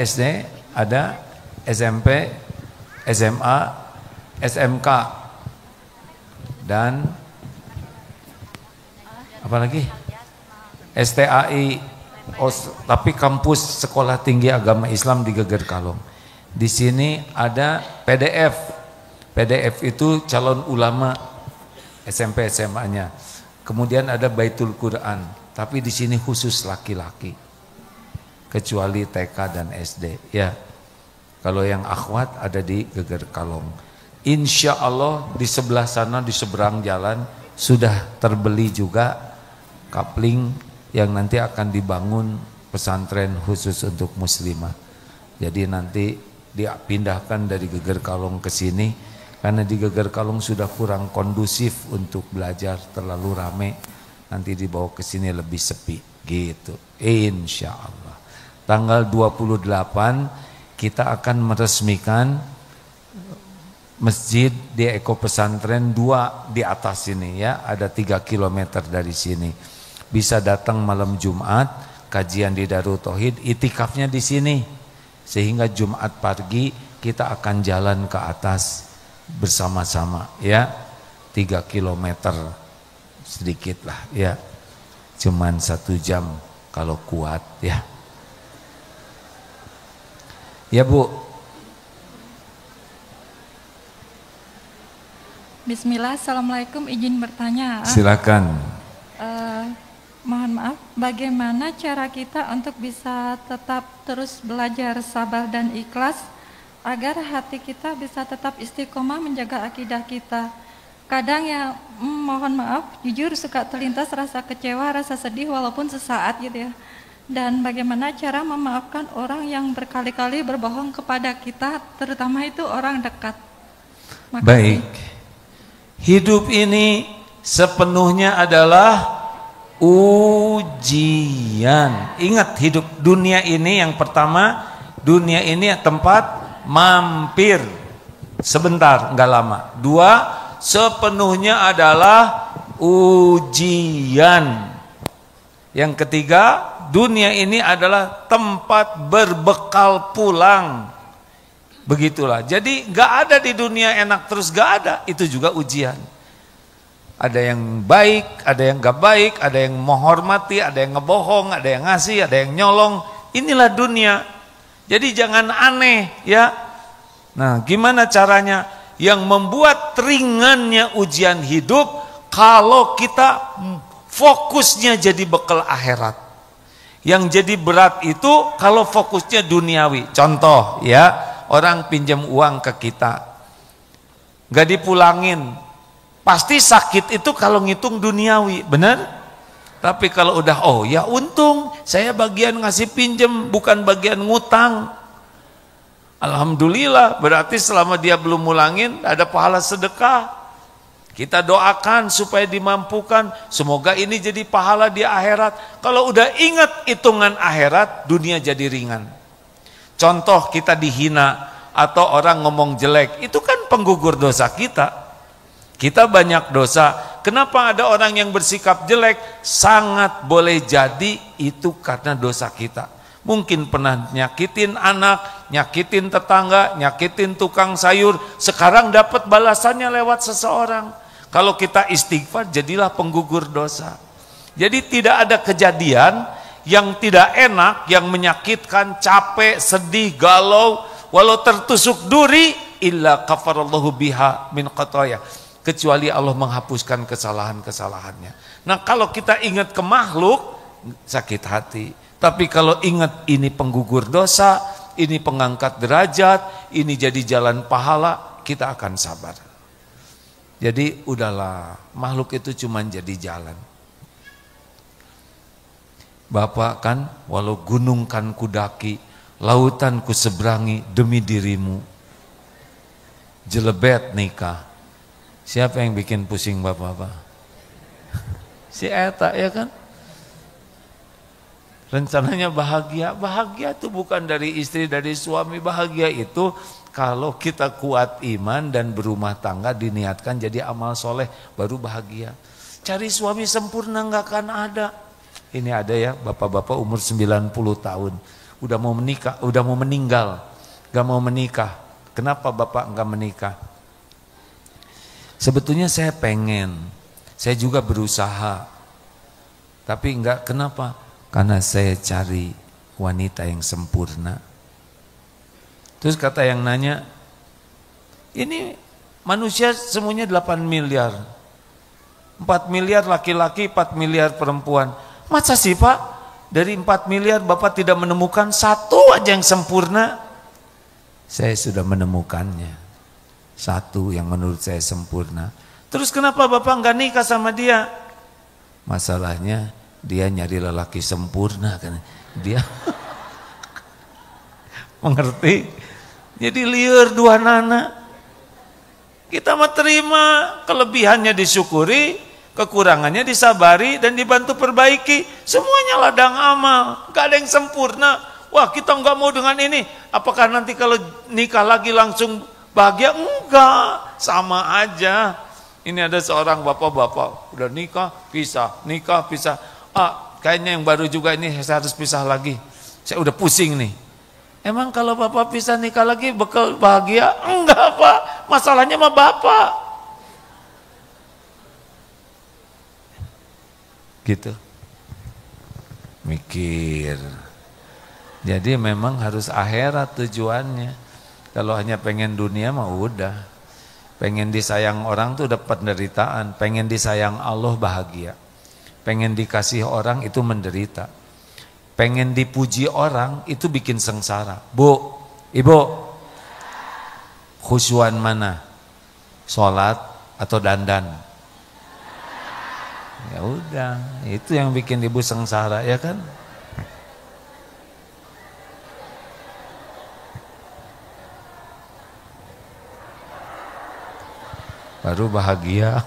SMP, SMA, SMK, dan apa lagi? STAI. Tapi kampus Sekolah Tinggi Agama Islam di Geger Kalong. Di sini ada PDF. PDF itu calon ulama SMP SMA-nya. Kemudian ada Baitul Quran, tapi di sini khusus laki-laki. Kecuali TK dan SD ya. Kalau yang akhwat ada di Geger Kalong. Insya Allah di sebelah sana, di seberang jalan sudah terbeli juga kapling yang nanti akan dibangun pesantren khusus untuk muslimah. Jadi nanti dipindahkan dari Geger Kalong ke sini karena di Geger Kalong sudah kurang kondusif untuk belajar, terlalu rame. Nanti dibawa ke sini lebih sepi gitu. Insya Allah. Tanggal 28 kita akan meresmikan masjid di Eko Pesantren 2 di atas sini ya, ada 3 km dari sini. Bisa datang malam Jumat, kajian di Darut Tauhid, itikafnya di sini. Sehingga Jumat pagi kita akan jalan ke atas bersama-sama ya, 3 km sedikit lah ya, cuman 1 jam kalau kuat ya. Ya Bu. Bismillah, Assalamualaikum, izin bertanya. Silakan. Mohon maaf, bagaimana cara kita untuk bisa tetap terus belajar sabar dan ikhlas agar hati kita bisa tetap istiqomah menjaga akidah kita? Kadang ya, mohon maaf, jujur suka terlintas rasa kecewa, rasa sedih walaupun sesaat gitu ya. Dan bagaimana cara memaafkan orang yang berkali-kali berbohong kepada kita, terutama itu orang dekat. Makasih. Baik. Hidup ini sepenuhnya adalah ujian. Ingat, hidup dunia ini yang pertama, dunia ini tempat mampir sebentar, enggak lama. 2, sepenuhnya adalah ujian. Yang ketiga, dunia ini adalah tempat berbekal pulang. Begitulah. Jadi enggak ada di dunia enak terus, enggak ada. Itu juga ujian. Ada yang baik, ada yang gak baik, ada yang menghormati, ada yang ngebohong, ada yang ngasih, ada yang nyolong. Inilah dunia. Jadi jangan aneh ya. Nah, gimana caranya? Yang membuat ringannya ujian hidup kalau kita fokusnya jadi bekal akhirat. Yang jadi berat itu kalau fokusnya duniawi. Contoh ya, orang pinjam uang ke kita, gak dipulangin. Pasti sakit itu kalau ngitung duniawi, benar? Tapi kalau udah, oh ya untung saya bagian ngasih pinjem bukan bagian ngutang, alhamdulillah, berarti selama dia belum mulangin ada pahala sedekah. Kita doakan supaya dimampukan, semoga ini jadi pahala di akhirat. Kalau udah ingat hitungan akhirat, dunia jadi ringan. Contoh kita dihina atau orang ngomong jelek, itu kan penggugur dosa kita. Kita banyak dosa. Kenapa ada orang yang bersikap jelek? Sangat boleh jadi itu karena dosa kita. Mungkin pernah nyakitin anak, nyakitin tetangga, nyakitin tukang sayur. Sekarang dapat balasannya lewat seseorang. Kalau kita istighfar, jadilah penggugur dosa. Jadi tidak ada kejadian yang tidak enak, yang menyakitkan, capek, sedih, galau, walau tertusuk duri, illa kafarallahu biha min qataya, kecuali Allah menghapuskan kesalahan-kesalahannya. Nah, kalau kita ingat ke makhluk, sakit hati. Tapi kalau ingat ini penggugur dosa, ini pengangkat derajat, ini jadi jalan pahala, kita akan sabar. Jadi udahlah, makhluk itu cuma jadi jalan. Bapak kan, walau gunung kan kudaki, lautan ku seberangi demi dirimu. Jelebet nikah. Siapa yang bikin pusing bapak-bapak? Si Eta, ya kan? Rencananya bahagia. Bahagia itu bukan dari istri, dari suami. Bahagia itu kalau kita kuat iman dan berumah tangga, diniatkan jadi amal soleh, baru bahagia. Cari suami sempurna nggak akan ada. Ini ada ya, bapak-bapak umur 90 tahun. Udah mau menikah, udah mau meninggal, nggak mau menikah. Kenapa bapak nggak menikah? Sebetulnya saya pengen, saya juga berusaha. Tapi enggak, kenapa? Karena saya cari wanita yang sempurna. Terus kata yang nanya, ini manusia semuanya 8 miliar. 4 miliar laki-laki, 4 miliar perempuan. Masa sih Pak, dari 4 miliar Bapak tidak menemukan satu aja yang sempurna? Saya sudah menemukannya. Satu yang menurut saya sempurna. Terus kenapa Bapak nggak nikah sama dia? Masalahnya dia nyari lelaki sempurna kan. Dia mengerti? Jadi liur dua nana. Kita mah terima, kelebihannya disyukuri, kekurangannya disabari dan dibantu perbaiki. Semuanya ladang amal, gak ada yang sempurna. Wah, kita nggak mau dengan ini. Apakah nanti kalau nikah lagi langsung bahagia? Enggak, sama aja. Ini ada seorang bapak-bapak udah nikah, pisah, nikah, pisah. Kayaknya yang baru juga ini saya harus pisah lagi. Saya udah pusing nih. Emang kalau bapak pisah nikah lagi bakal bahagia? Enggak Pak, masalahnya sama bapak. Gitu. Mikir. Jadi memang harus akhirat tujuannya. Kalau hanya pengen dunia mah udah. Pengen disayang orang tuh dapat penderitaan. Pengen disayang Allah bahagia. Pengen dikasih orang itu menderita. Pengen dipuji orang itu bikin sengsara. Bu, ibu, khusyuan mana? Sholat atau dandan? Ya udah, itu yang bikin ibu sengsara, ya kan? Baru bahagia.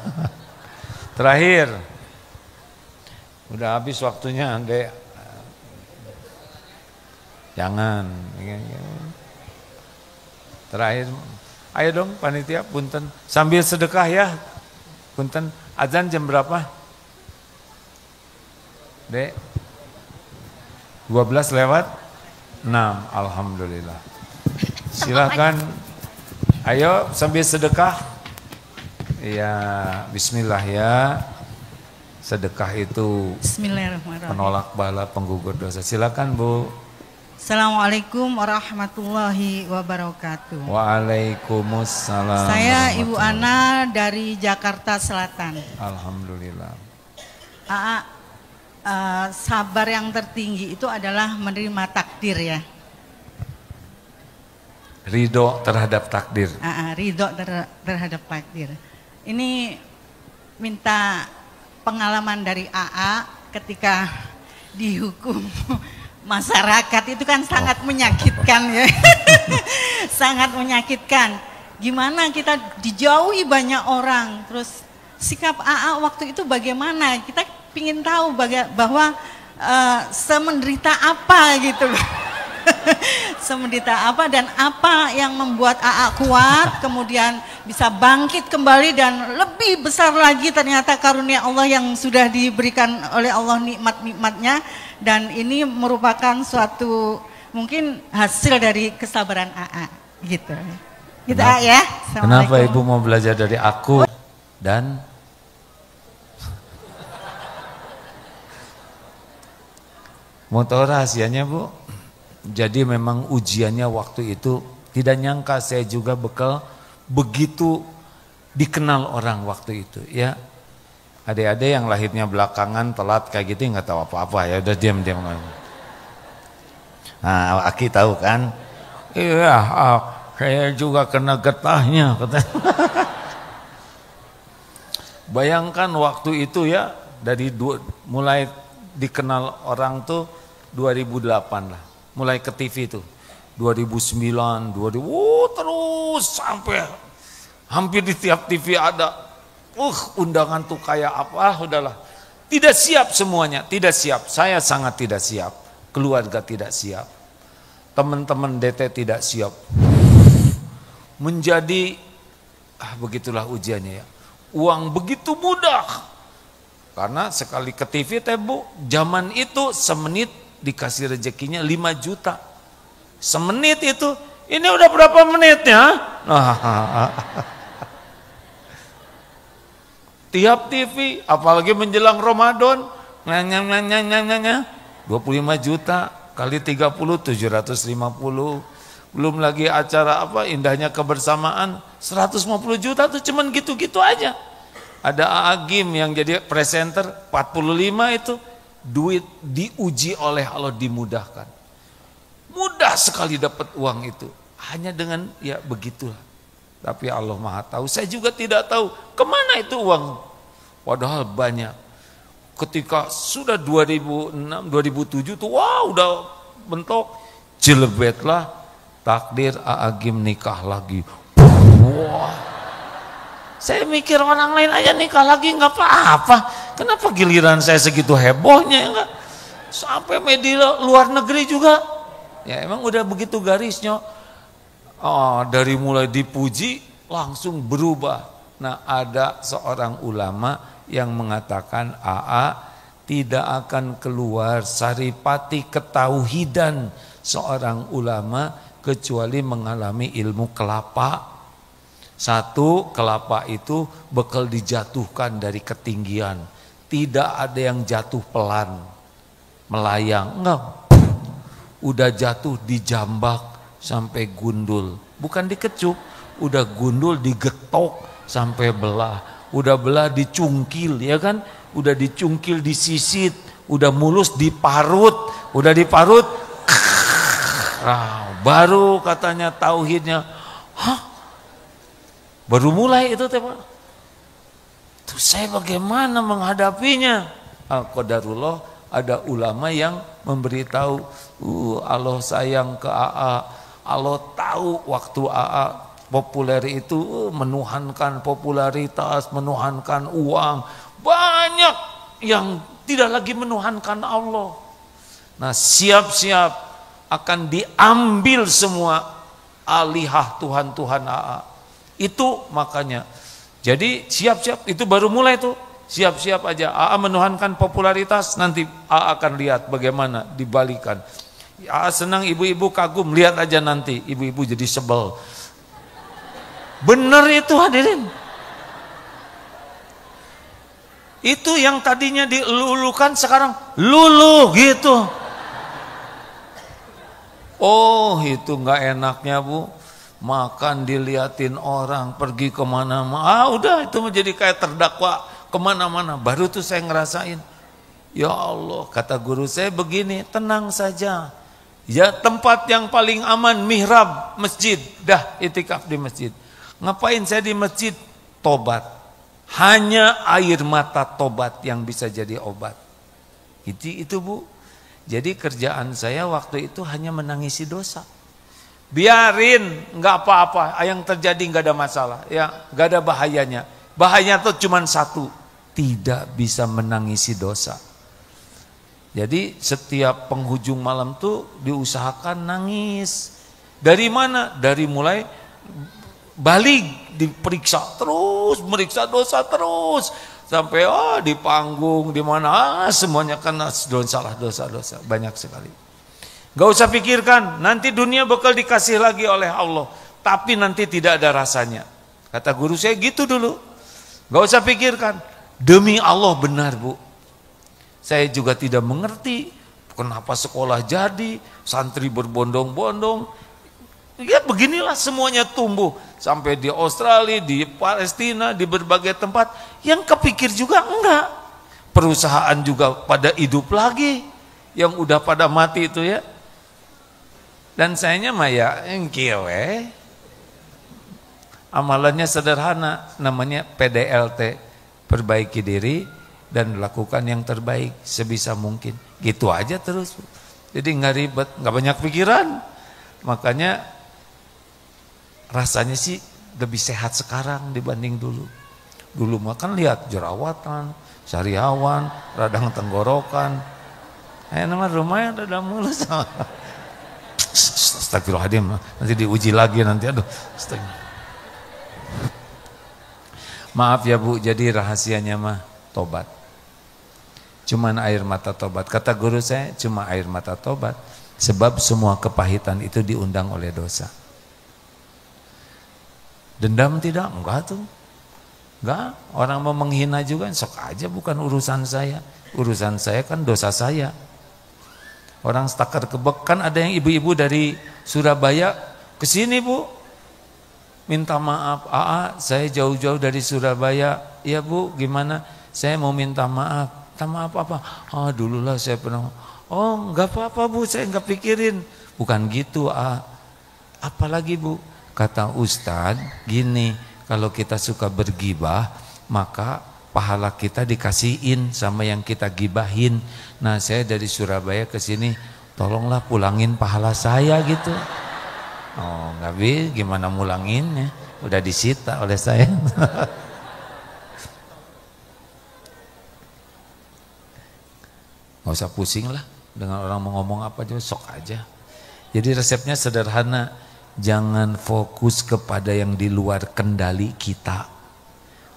Terakhir, udah habis waktunya, Dek. Jangan. Terakhir, ayo dong panitia, punten. Sambil sedekah ya, punten. Azan jam berapa? Dek? 12 lewat 6, alhamdulillah. Silakan. Ayo sambil sedekah. Ya, bismillah ya. Sedekah itu menolak bala, penggugur dosa. Silakan Bu. Assalamualaikum warahmatullahi wabarakatuh. Waalaikumsalam. Saya Ibu Ana dari Jakarta Selatan. Alhamdulillah. Sabar yang tertinggi itu adalah menerima takdir ya. Ridho terhadap takdir. Ridho terhadap takdir. Ini minta pengalaman dari AA ketika dihukum masyarakat itu kan sangat menyakitkan ya. Sangat menyakitkan. Gimana kita dijauhi banyak orang. Terus sikap AA waktu itu bagaimana? Kita ingin tahu bahwa semenderita apa gitu loh. Semenderita apa dan apa yang membuat AA kuat, kemudian bisa bangkit kembali dan lebih besar lagi ternyata karunia Allah yang sudah diberikan oleh Allah, nikmat-nikmatnya, dan ini merupakan suatu mungkin hasil dari kesabaran AA gitu. Gitu ya. Kenapa Ibu mau belajar dari aku dan mau tahu rahasianya Bu? Jadi memang ujiannya waktu itu tidak nyangka saya juga bekal begitu dikenal orang waktu itu ya. Adik-adik yang lahirnya belakangan telat kayak gitu nggak tahu apa-apa ya, udah diam-diam. Nah, Aki tahu kan? Iya, saya juga kena getahnya katanya. Bayangkan waktu itu ya, dari mulai dikenal orang tuh 2008 lah. Mulai ke TV tuh 2009, 2000, terus sampai hampir di tiap TV ada. Undangan tuh kayak apa, udahlah. Tidak siap semuanya, tidak siap. Saya sangat tidak siap. Keluarga tidak siap. Teman-teman DT tidak siap. Menjadi, begitulah ujiannya ya. Uang begitu mudah. Karena sekali ke TV teh Bu, zaman itu semenit dikasih rezekinya 5 juta. Semenit itu, ini udah berapa menitnya? Tiap TV, apalagi menjelang Ramadan, 25 juta kali 30, 750. Belum lagi acara apa, indahnya kebersamaan, 150 juta tuh cuman gitu-gitu aja. Ada Agim yang jadi presenter, 45 itu. Duit diuji oleh Allah, dimudahkan. Mudah sekali dapat uang itu. Hanya dengan ya begitulah. Tapi Allah Maha tahu. Saya juga tidak tahu kemana itu uang. Padahal banyak. Ketika sudah 2006, 2007 tuh wah udah bentok. Jelebetlah takdir Agim nikah lagi. Wah. Saya mikir orang lain aja nikah lagi nggak apa-apa. Kenapa giliran saya segitu hebohnya enggak? Sampai media luar negeri juga. Ya emang udah begitu garisnya. Dari mulai dipuji langsung berubah. Nah ada seorang ulama yang mengatakan AA tidak akan keluar saripati ketauhidan seorang ulama kecuali mengalami ilmu kelapa. Satu, kelapa itu bekal dijatuhkan dari ketinggian. Tidak ada yang jatuh pelan, melayang, enggak. Udah jatuh dijambak sampai gundul. Bukan dikecup, udah gundul digetok sampai belah. Udah belah dicungkil, ya kan? Udah dicungkil disisit, udah mulus diparut, udah diparut. Baru katanya tauhidnya. Hah? Baru mulai itu teh Pak. Terus saya bagaimana menghadapinya? Qadarullah ada ulama yang memberitahu, Allah sayang ke AA. Allah tahu waktu AA populer itu menuhankan popularitas, menuhankan uang. Banyak yang tidak lagi menuhankan Allah. Nah, siap-siap akan diambil semua alihah Tuhan-Tuhan AA. Itu makanya. Jadi siap-siap, itu baru mulai tuh. Siap-siap aja. AA menuhankan popularitas, nanti AA akan lihat bagaimana dibalikan. AA senang, ibu-ibu kagum, lihat aja nanti ibu-ibu jadi sebel. Bener itu hadirin. Itu yang tadinya dilulukan sekarang lulu gitu. Oh itu nggak enaknya Bu. Makan diliatin orang, pergi kemana-mana, udah itu menjadi kayak terdakwa kemana-mana. Baru tuh saya ngerasain, ya Allah, kata guru saya begini, tenang saja. Ya tempat yang paling aman mihrab masjid, dah itikaf di masjid. Ngapain saya di masjid? Tobat. Hanya air mata tobat yang bisa jadi obat. Itu Bu. Jadi kerjaan saya waktu itu hanya menangisi dosa. Biarin, nggak apa-apa, yang terjadi nggak ada masalah, ya nggak ada bahayanya. Bahayanya tuh cuma satu, tidak bisa menangisi dosa. Jadi setiap penghujung malam tuh diusahakan nangis. Dari mana? Dari mulai balik diperiksa terus, meriksa dosa terus sampai di panggung di mana semuanya kena dosa banyak sekali. Gak usah pikirkan, nanti dunia bakal dikasih lagi oleh Allah, tapi nanti tidak ada rasanya. Kata guru saya gitu dulu. Gak usah pikirkan, demi Allah benar Bu. Saya juga tidak mengerti kenapa sekolah jadi, santri berbondong-bondong. Ya beginilah semuanya tumbuh sampai di Australia, di Palestina, di berbagai tempat. Yang kepikir juga enggak. Perusahaan juga pada hidup lagi, yang udah pada mati itu ya. Dan sayanya mah ya engkiwe. Amalannya sederhana, namanya PDLT, perbaiki diri dan lakukan yang terbaik sebisa mungkin. Gitu aja terus. Jadi nggak ribet, nggak banyak pikiran. Makanya rasanya sih lebih sehat sekarang dibanding dulu. Dulu makan lihat jerawatan, sariawan, radang tenggorokan. Nama lumayan radang mulus. Astagfirullahaladzim, nanti diuji lagi nanti. Aduh. Maaf ya Bu, jadi rahasianya mah tobat. Cuman air mata tobat. Kata guru saya, cuma air mata tobat. Sebab semua kepahitan itu diundang oleh dosa. Dendam tidak? Enggak tuh. Enggak. Orang mau menghina juga, sok aja, bukan urusan saya. Urusan saya kan dosa saya. Orang stakar kebek, kan ada yang ibu-ibu dari Surabaya ke sini Bu. Minta maaf, saya jauh-jauh dari Surabaya. Iya Bu, gimana? Saya mau minta maaf. Minta maaf apa? Dululah saya pernah. Enggak apa-apa Bu, saya enggak pikirin. Bukan gitu, apalagi Bu? Kata Ustadz, gini, kalau kita suka bergibah, maka pahala kita dikasihin sama yang kita gibahin. Nah, saya dari Surabaya ke sini, tolonglah pulangin pahala saya gitu. Nggak bisa, gimana mulanginnya? Udah disita oleh saya. Nggak usah pusing lah dengan orang mau ngomong apa aja, sok aja. Jadi resepnya sederhana. Jangan fokus kepada yang di luar kendali kita.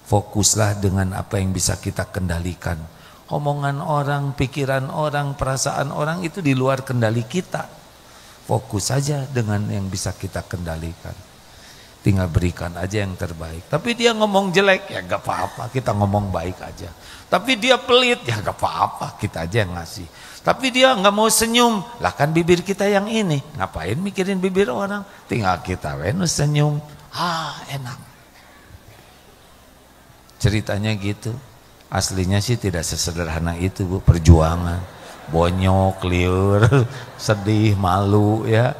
Fokuslah dengan apa yang bisa kita kendalikan. Omongan orang, pikiran orang, perasaan orang itu di luar kendali kita. Fokus saja dengan yang bisa kita kendalikan. Tinggal berikan aja yang terbaik. Tapi dia ngomong jelek, ya gak apa-apa, kita ngomong baik aja. Tapi dia pelit, ya gak apa-apa, kita aja yang ngasih. Tapi dia nggak mau senyum, lah kan bibir kita yang ini, ngapain mikirin bibir orang? Tinggal kita senyum, enak. Ceritanya gitu, aslinya sih tidak sesederhana itu Bu, perjuangan, bonyok, liur, sedih, malu ya.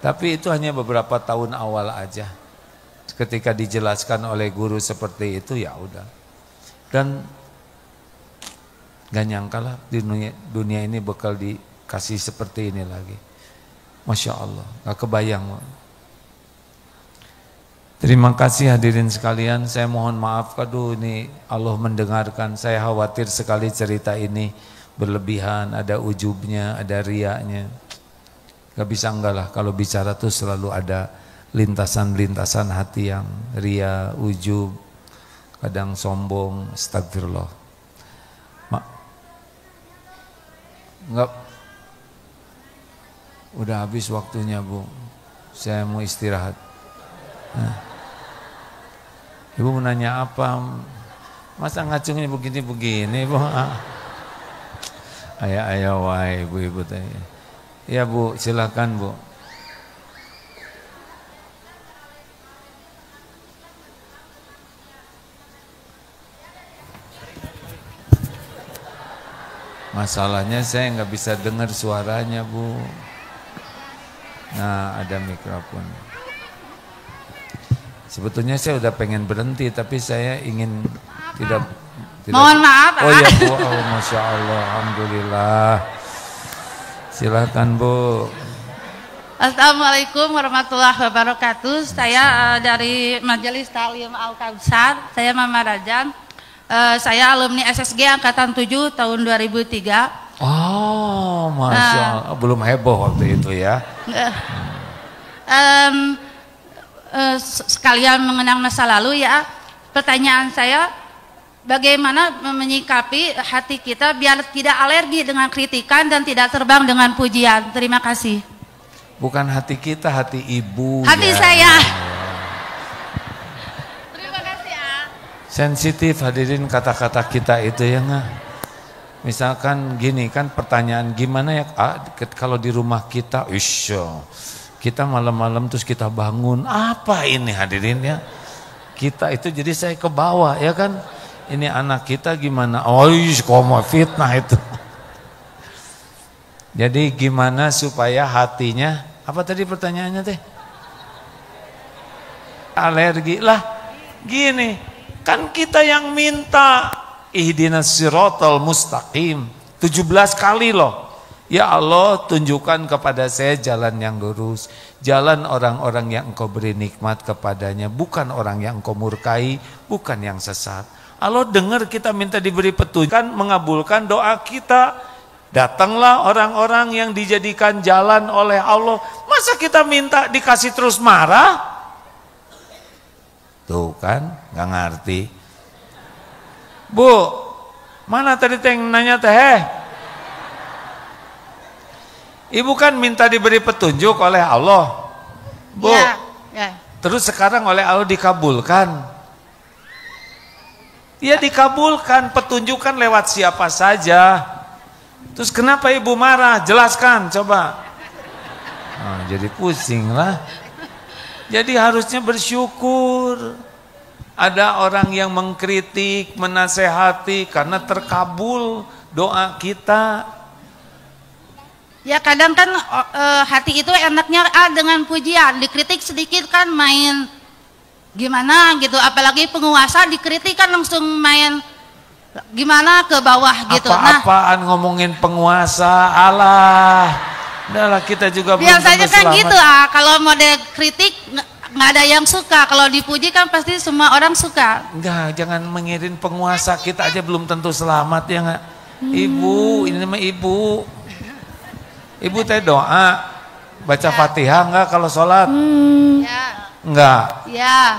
Tapi itu hanya beberapa tahun awal aja. Ketika dijelaskan oleh guru seperti itu ya udah. Dan gak nyangka lah di dunia ini bakal dikasih seperti ini lagi. Masya Allah, gak kebayang. Terima kasih hadirin sekalian, saya mohon maaf, ini Allah mendengarkan, saya khawatir sekali cerita ini berlebihan, ada ujubnya, ada riaknya. Gak bisa enggak lah, kalau bicara tuh selalu ada lintasan-lintasan hati yang ria, ujub, kadang sombong, astagfirullah. Enggak, udah habis waktunya Bu, saya mau istirahat. Ibu mau nanya apa? Masa ngacungnya begini-begini Bu? Ayah wahai ibu-ibu tanya. Ya Bu, silakan Bu. Masalahnya saya nggak bisa dengar suaranya Bu. Nah, ada mikrofon. Sebetulnya saya udah pengen berhenti, tapi saya ingin tidak. Mohon maaf. Oh ya Bu, Masya Allah, Alhamdulillah. Silakan Bu. Assalamualaikum warahmatullahi wabarakatuh. Saya dari Majelis Ta'lim Al-Kautsar. Saya Mama Rajan. Saya alumni SSG Angkatan 7 tahun 2003. Oh, Masya Allah. Belum heboh waktu itu ya. sekalian mengenang masa lalu ya. Pertanyaan saya, bagaimana menyikapi hati kita biar tidak alergi dengan kritikan dan tidak terbang dengan pujian. Terima kasih. Bukan hati kita, hati ibu. Hati ya. saya. Terima kasih ya. Sensitif hadirin kata-kata kita itu ya nggak? Misalkan gini kan pertanyaan gimana ya kalau di rumah kita, kita malam-malam terus kita bangun, apa ini hadirin ya? Kita itu jadi saya ke bawah ya kan? Ini anak kita gimana? Kok mau fitnah itu. Jadi gimana supaya hatinya, apa tadi pertanyaannya teh? Alergi lah. Gini, kan kita yang minta ihdinas siratal mustaqim 17 kali loh. Ya Allah, tunjukkan kepada saya jalan yang lurus, jalan orang-orang yang Engkau beri nikmat kepadanya, bukan orang yang Engkau murkai, bukan yang sesat. Allah dengar kita minta diberi petunjuk, kan mengabulkan doa kita. Datanglah orang-orang yang dijadikan jalan oleh Allah. Masa kita minta dikasih terus marah? Tuh kan, nggak ngerti. Bu, mana tadi teh yang nanya teh? Ibu kan minta diberi petunjuk oleh Allah. Bu, Ya. terus sekarang oleh Allah dikabulkan. Ya dikabulkan, petunjukkan lewat siapa saja. Terus kenapa ibu marah? Jelaskan coba. Jadi pusing lah. Jadi harusnya bersyukur. Ada orang yang mengkritik, menasehati karena terkabul doa kita. Ya kadang kan hati itu enaknya dengan pujian, dikritik sedikit kan main gimana gitu, apalagi penguasa dikritik kan langsung main gimana ke bawah gitu. Apa-apaan ngomongin penguasa, Allah. Udahlah kita juga biasanya kan selamat. Gitu kalau mode kritik nggak ada yang suka, kalau dipuji kan pasti semua orang suka. Enggak, jangan mengirin penguasa, kita aja belum tentu selamat ya nggak. Ibu, ini mah ibu. Ibu teh doa, baca Fatihah enggak kalau sholat? Ya. Enggak. Ya.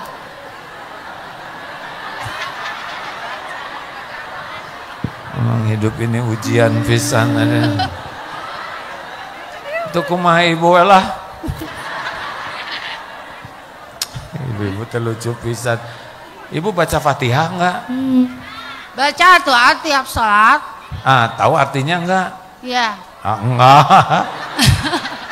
Emang hidup ini ujian pisan ada. Itu kumaha ibu lah. Ibu terlucu pisan. Ibu baca Fatihah enggak? Baca tuh tiap sholat. Tahu artinya enggak? Ya. Enggak.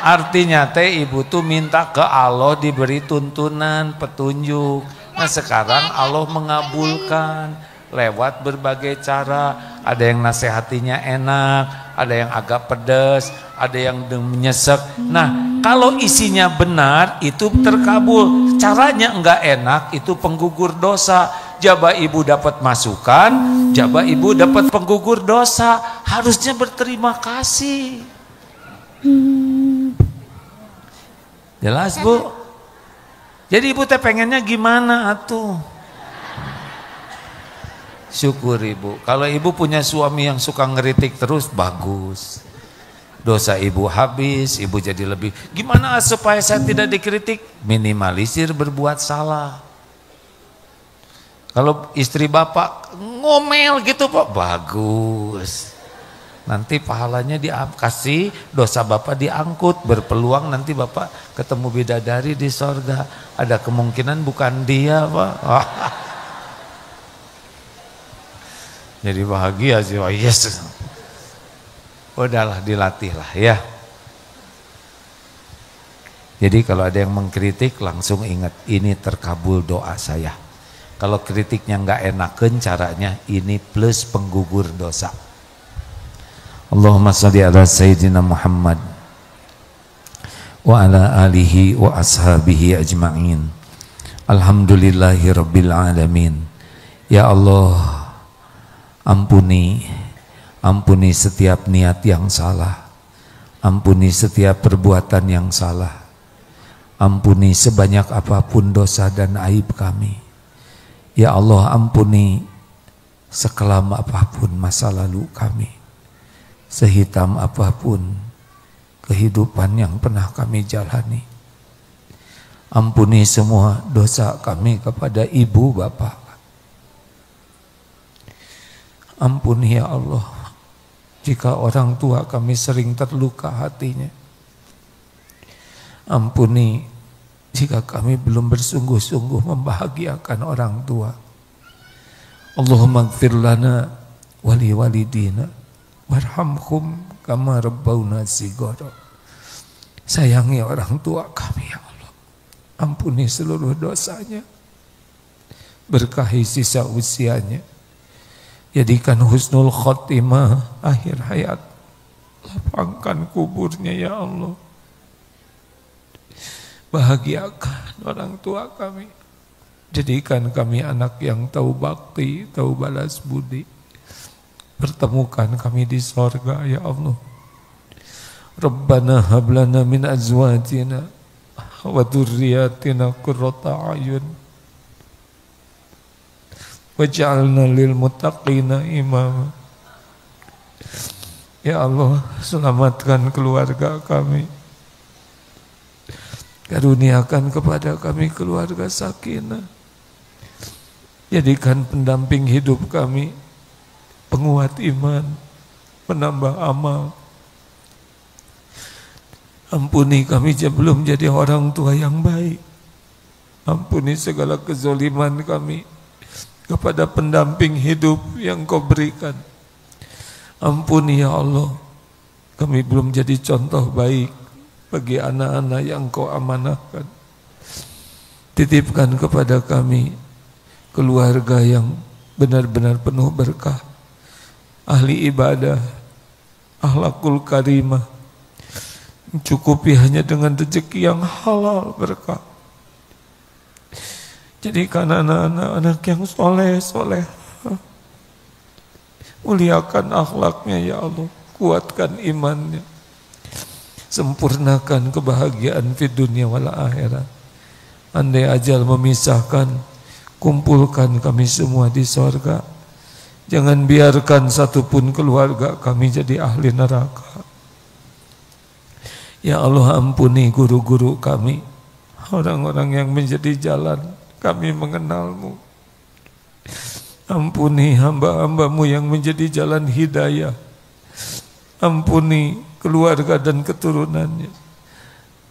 Artinya teh ibu tuh minta ke Allah diberi tuntunan, petunjuk. Nah sekarang Allah mengabulkan lewat berbagai cara. Ada yang nasihatinya enak, ada yang agak pedas, ada yang menyesek. Nah kalau isinya benar itu terkabul. Caranya enggak enak itu penggugur dosa. Jaba ibu dapat masukan, jaba ibu dapat penggugur dosa. Harusnya berterima kasih. Jelas bu? Jadi ibu teh pengennya gimana atuh? Syukur ibu. Kalau ibu punya suami yang suka ngeritik terus, bagus. Dosa ibu habis, ibu jadi lebih. Gimana supaya saya tidak dikritik? Minimalisir berbuat salah. Kalau istri bapak ngomel gitu pak, bagus. Nanti pahalanya dikasih, dosa bapak diangkut, berpeluang nanti bapak ketemu bidadari di sorga. Ada kemungkinan bukan dia pak. Jadi bahagia sih, yes. Udahlah dilatih lah ya. Jadi kalau ada yang mengkritik langsung ingat ini terkabul doa saya. Kalau kritiknya nggak enakan caranya ini plus penggugur dosa. Allahumma sholli ala sayyidina Muhammad wa ala alihi wa ashabihi ajma'in. Alhamdulillahi rabbil alamin. Ya Allah, ampuni setiap niat yang salah. Ampuni setiap perbuatan yang salah. Ampuni sebanyak apapun dosa dan aib kami. Ya Allah, ampuni sekelam apapun masa lalu kami, sehitam apapun kehidupan yang pernah kami jalani. Ampuni semua dosa kami kepada ibu bapak. Ampuni ya Allah jika orang tua kami sering terluka hatinya. Ampuni jika kami belum bersungguh-sungguh membahagiakan orang tua. Allahumma ighfir lana wali walidina warhamhum kama rabbawna shighara. Sayangi orang tua kami ya Allah. Ampuni seluruh dosanya. Berkahi sisa usianya. Jadikan husnul khotimah akhir hayat. Lapangkan kuburnya ya Allah. Bahagiakan orang tua kami. Jadikan kami anak yang tahu bakti, tahu balas budi. Pertemukan kami di sorga ya Allah. Rabbana hablana min azwajina wa dzurriyyatina qurrata a'yun waj'alna lil muttaqina imama. Ya Allah, selamatkan keluarga kami. Karuniakan kepada kami keluarga sakinah. Jadikan pendamping hidup kami, penguat iman, penambah amal. Ampuni kami belum jadi orang tua yang baik. Ampuni segala kezoliman kami kepada pendamping hidup yang Kau berikan. Ampuni ya Allah, kami belum jadi contoh baik bagi anak-anak yang Kau amanahkan. Titipkan kepada kami keluarga yang benar-benar penuh berkah, ahli ibadah, akhlakul karimah, mencukupi hanya dengan rezeki yang halal berkah. Jadikan anak-anak yang soleh. Muliakan akhlaknya ya Allah, kuatkan imannya, sempurnakan kebahagiaan di dunia wal akhirat. Andai ajal memisahkan, kumpulkan kami semua di sorga. Jangan biarkan satupun keluarga kami jadi ahli neraka. Ya Allah, ampuni guru-guru kami, orang-orang yang menjadi jalan kami mengenalmu. Ampuni hamba-hambamu yang menjadi jalan hidayah. Ampuni keluarga dan keturunannya.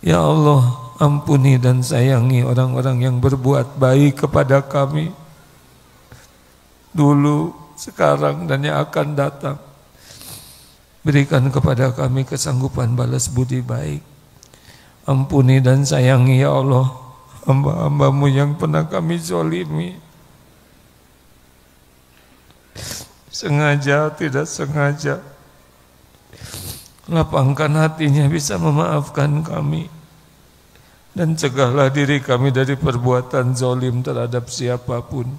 Ya Allah, ampuni dan sayangi orang-orang yang berbuat baik kepada kami dulu, sekarang, dan yang akan datang. Berikan kepada kami kesanggupan balas budi baik. Ampuni dan sayangi ya Allah hamba-hambamu yang pernah kami zolimi, sengaja tidak sengaja. Lapangkan hatinya bisa memaafkan kami, dan cegahlah diri kami dari perbuatan zalim terhadap siapapun.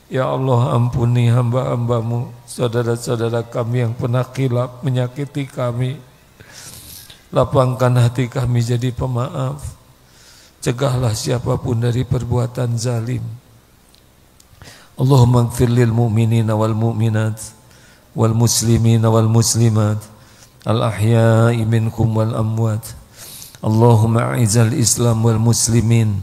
Ya Allah, ampuni hamba-hambamu, saudara-saudara kami yang pernah khilaf menyakiti kami. Lapangkan hati kami jadi pemaaf. Cegahlah siapapun dari perbuatan zalim. Allahumma ighfir lil mu'minina wal mu'minat wal muslimina wal muslimat al ahya'i minkum wal amwat. Allahumma a'izal Islam wal muslimin.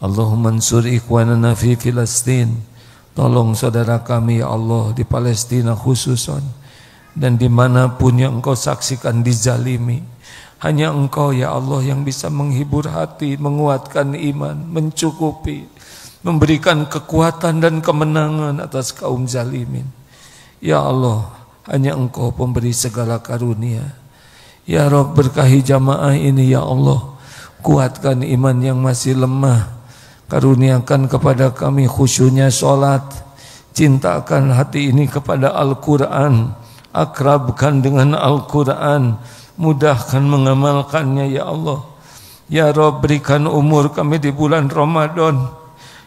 Allahumma ansur ikhwanana fi Filastin. Tolong saudara kami ya Allah di Palestina khususan, dan dimanapun yang Engkau saksikan dizalimi. Hanya Engkau ya Allah yang bisa menghibur hati, menguatkan iman, mencukupi, memberikan kekuatan dan kemenangan atas kaum zalimin. Ya Allah, hanya Engkau pemberi segala karunia. Ya Rabb, berkahi jamaah ini ya Allah. Kuatkan iman yang masih lemah. Karuniakan kepada kami khusyunya sholat. Cintakan hati ini kepada Al-Quran. Akrabkan dengan Al-Quran. Mudahkan mengamalkannya ya Allah. Ya Rabb, berikan umur kami di bulan Ramadan.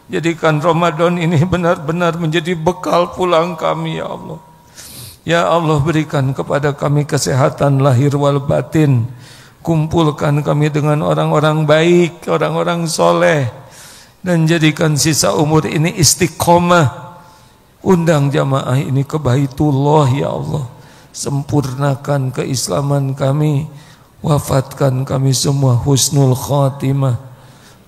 Jadikan Ramadan ini benar-benar menjadi bekal pulang kami ya Allah. Ya Allah, berikan kepada kami kesehatan lahir wal batin. Kumpulkan kami dengan orang-orang baik, orang-orang soleh. Dan jadikan sisa umur ini istiqomah. Undang jamaah ini ke Baitullah ya Allah. Sempurnakan keislaman kami. Wafatkan kami semua husnul khatimah.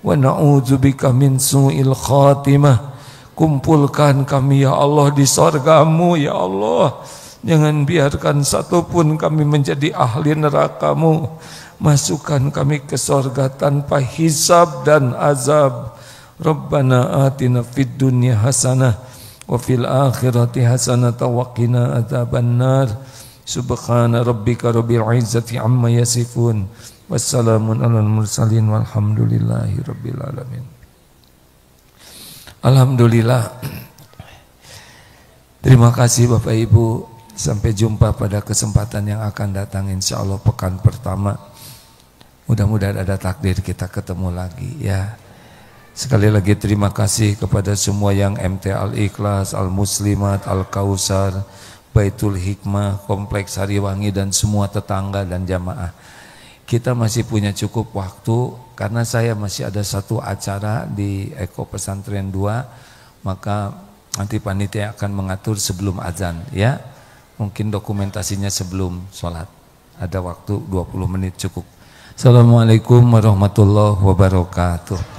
wa na'udzubika min su'il khatimah. Kumpulkan kami ya Allah di sorgamu ya Allah. Jangan biarkan satupun kami menjadi ahli nerakamu. Masukkan kami ke sorga tanpa hisab dan azab. Rabbana atina fid dunya hasanah wa fil akhirati hasanah wa qina adzabannar. Subhana rabbika rabbil izzati amma yasifun. Wassalamun alal mursalin walhamdulillahi rabbil alamin. Alhamdulillah. Terima kasih Bapak Ibu. Sampai jumpa pada kesempatan yang akan datang, insya Allah pekan pertama. Mudah-mudahan ada takdir kita ketemu lagi ya. Sekali lagi terima kasih kepada semua yang MT Al-Ikhlas, Al-Muslimat, Al-Kausar, Baitul Hikmah, Kompleks Hariwangi dan semua tetangga dan jamaah. Kita masih punya cukup waktu karena saya masih ada satu acara di Eko Pesantren 2, maka nanti panitia akan mengatur sebelum azan ya. Mungkin dokumentasinya sebelum sholat. Ada waktu 20 menit cukup. Assalamualaikum warahmatullahi wabarakatuh.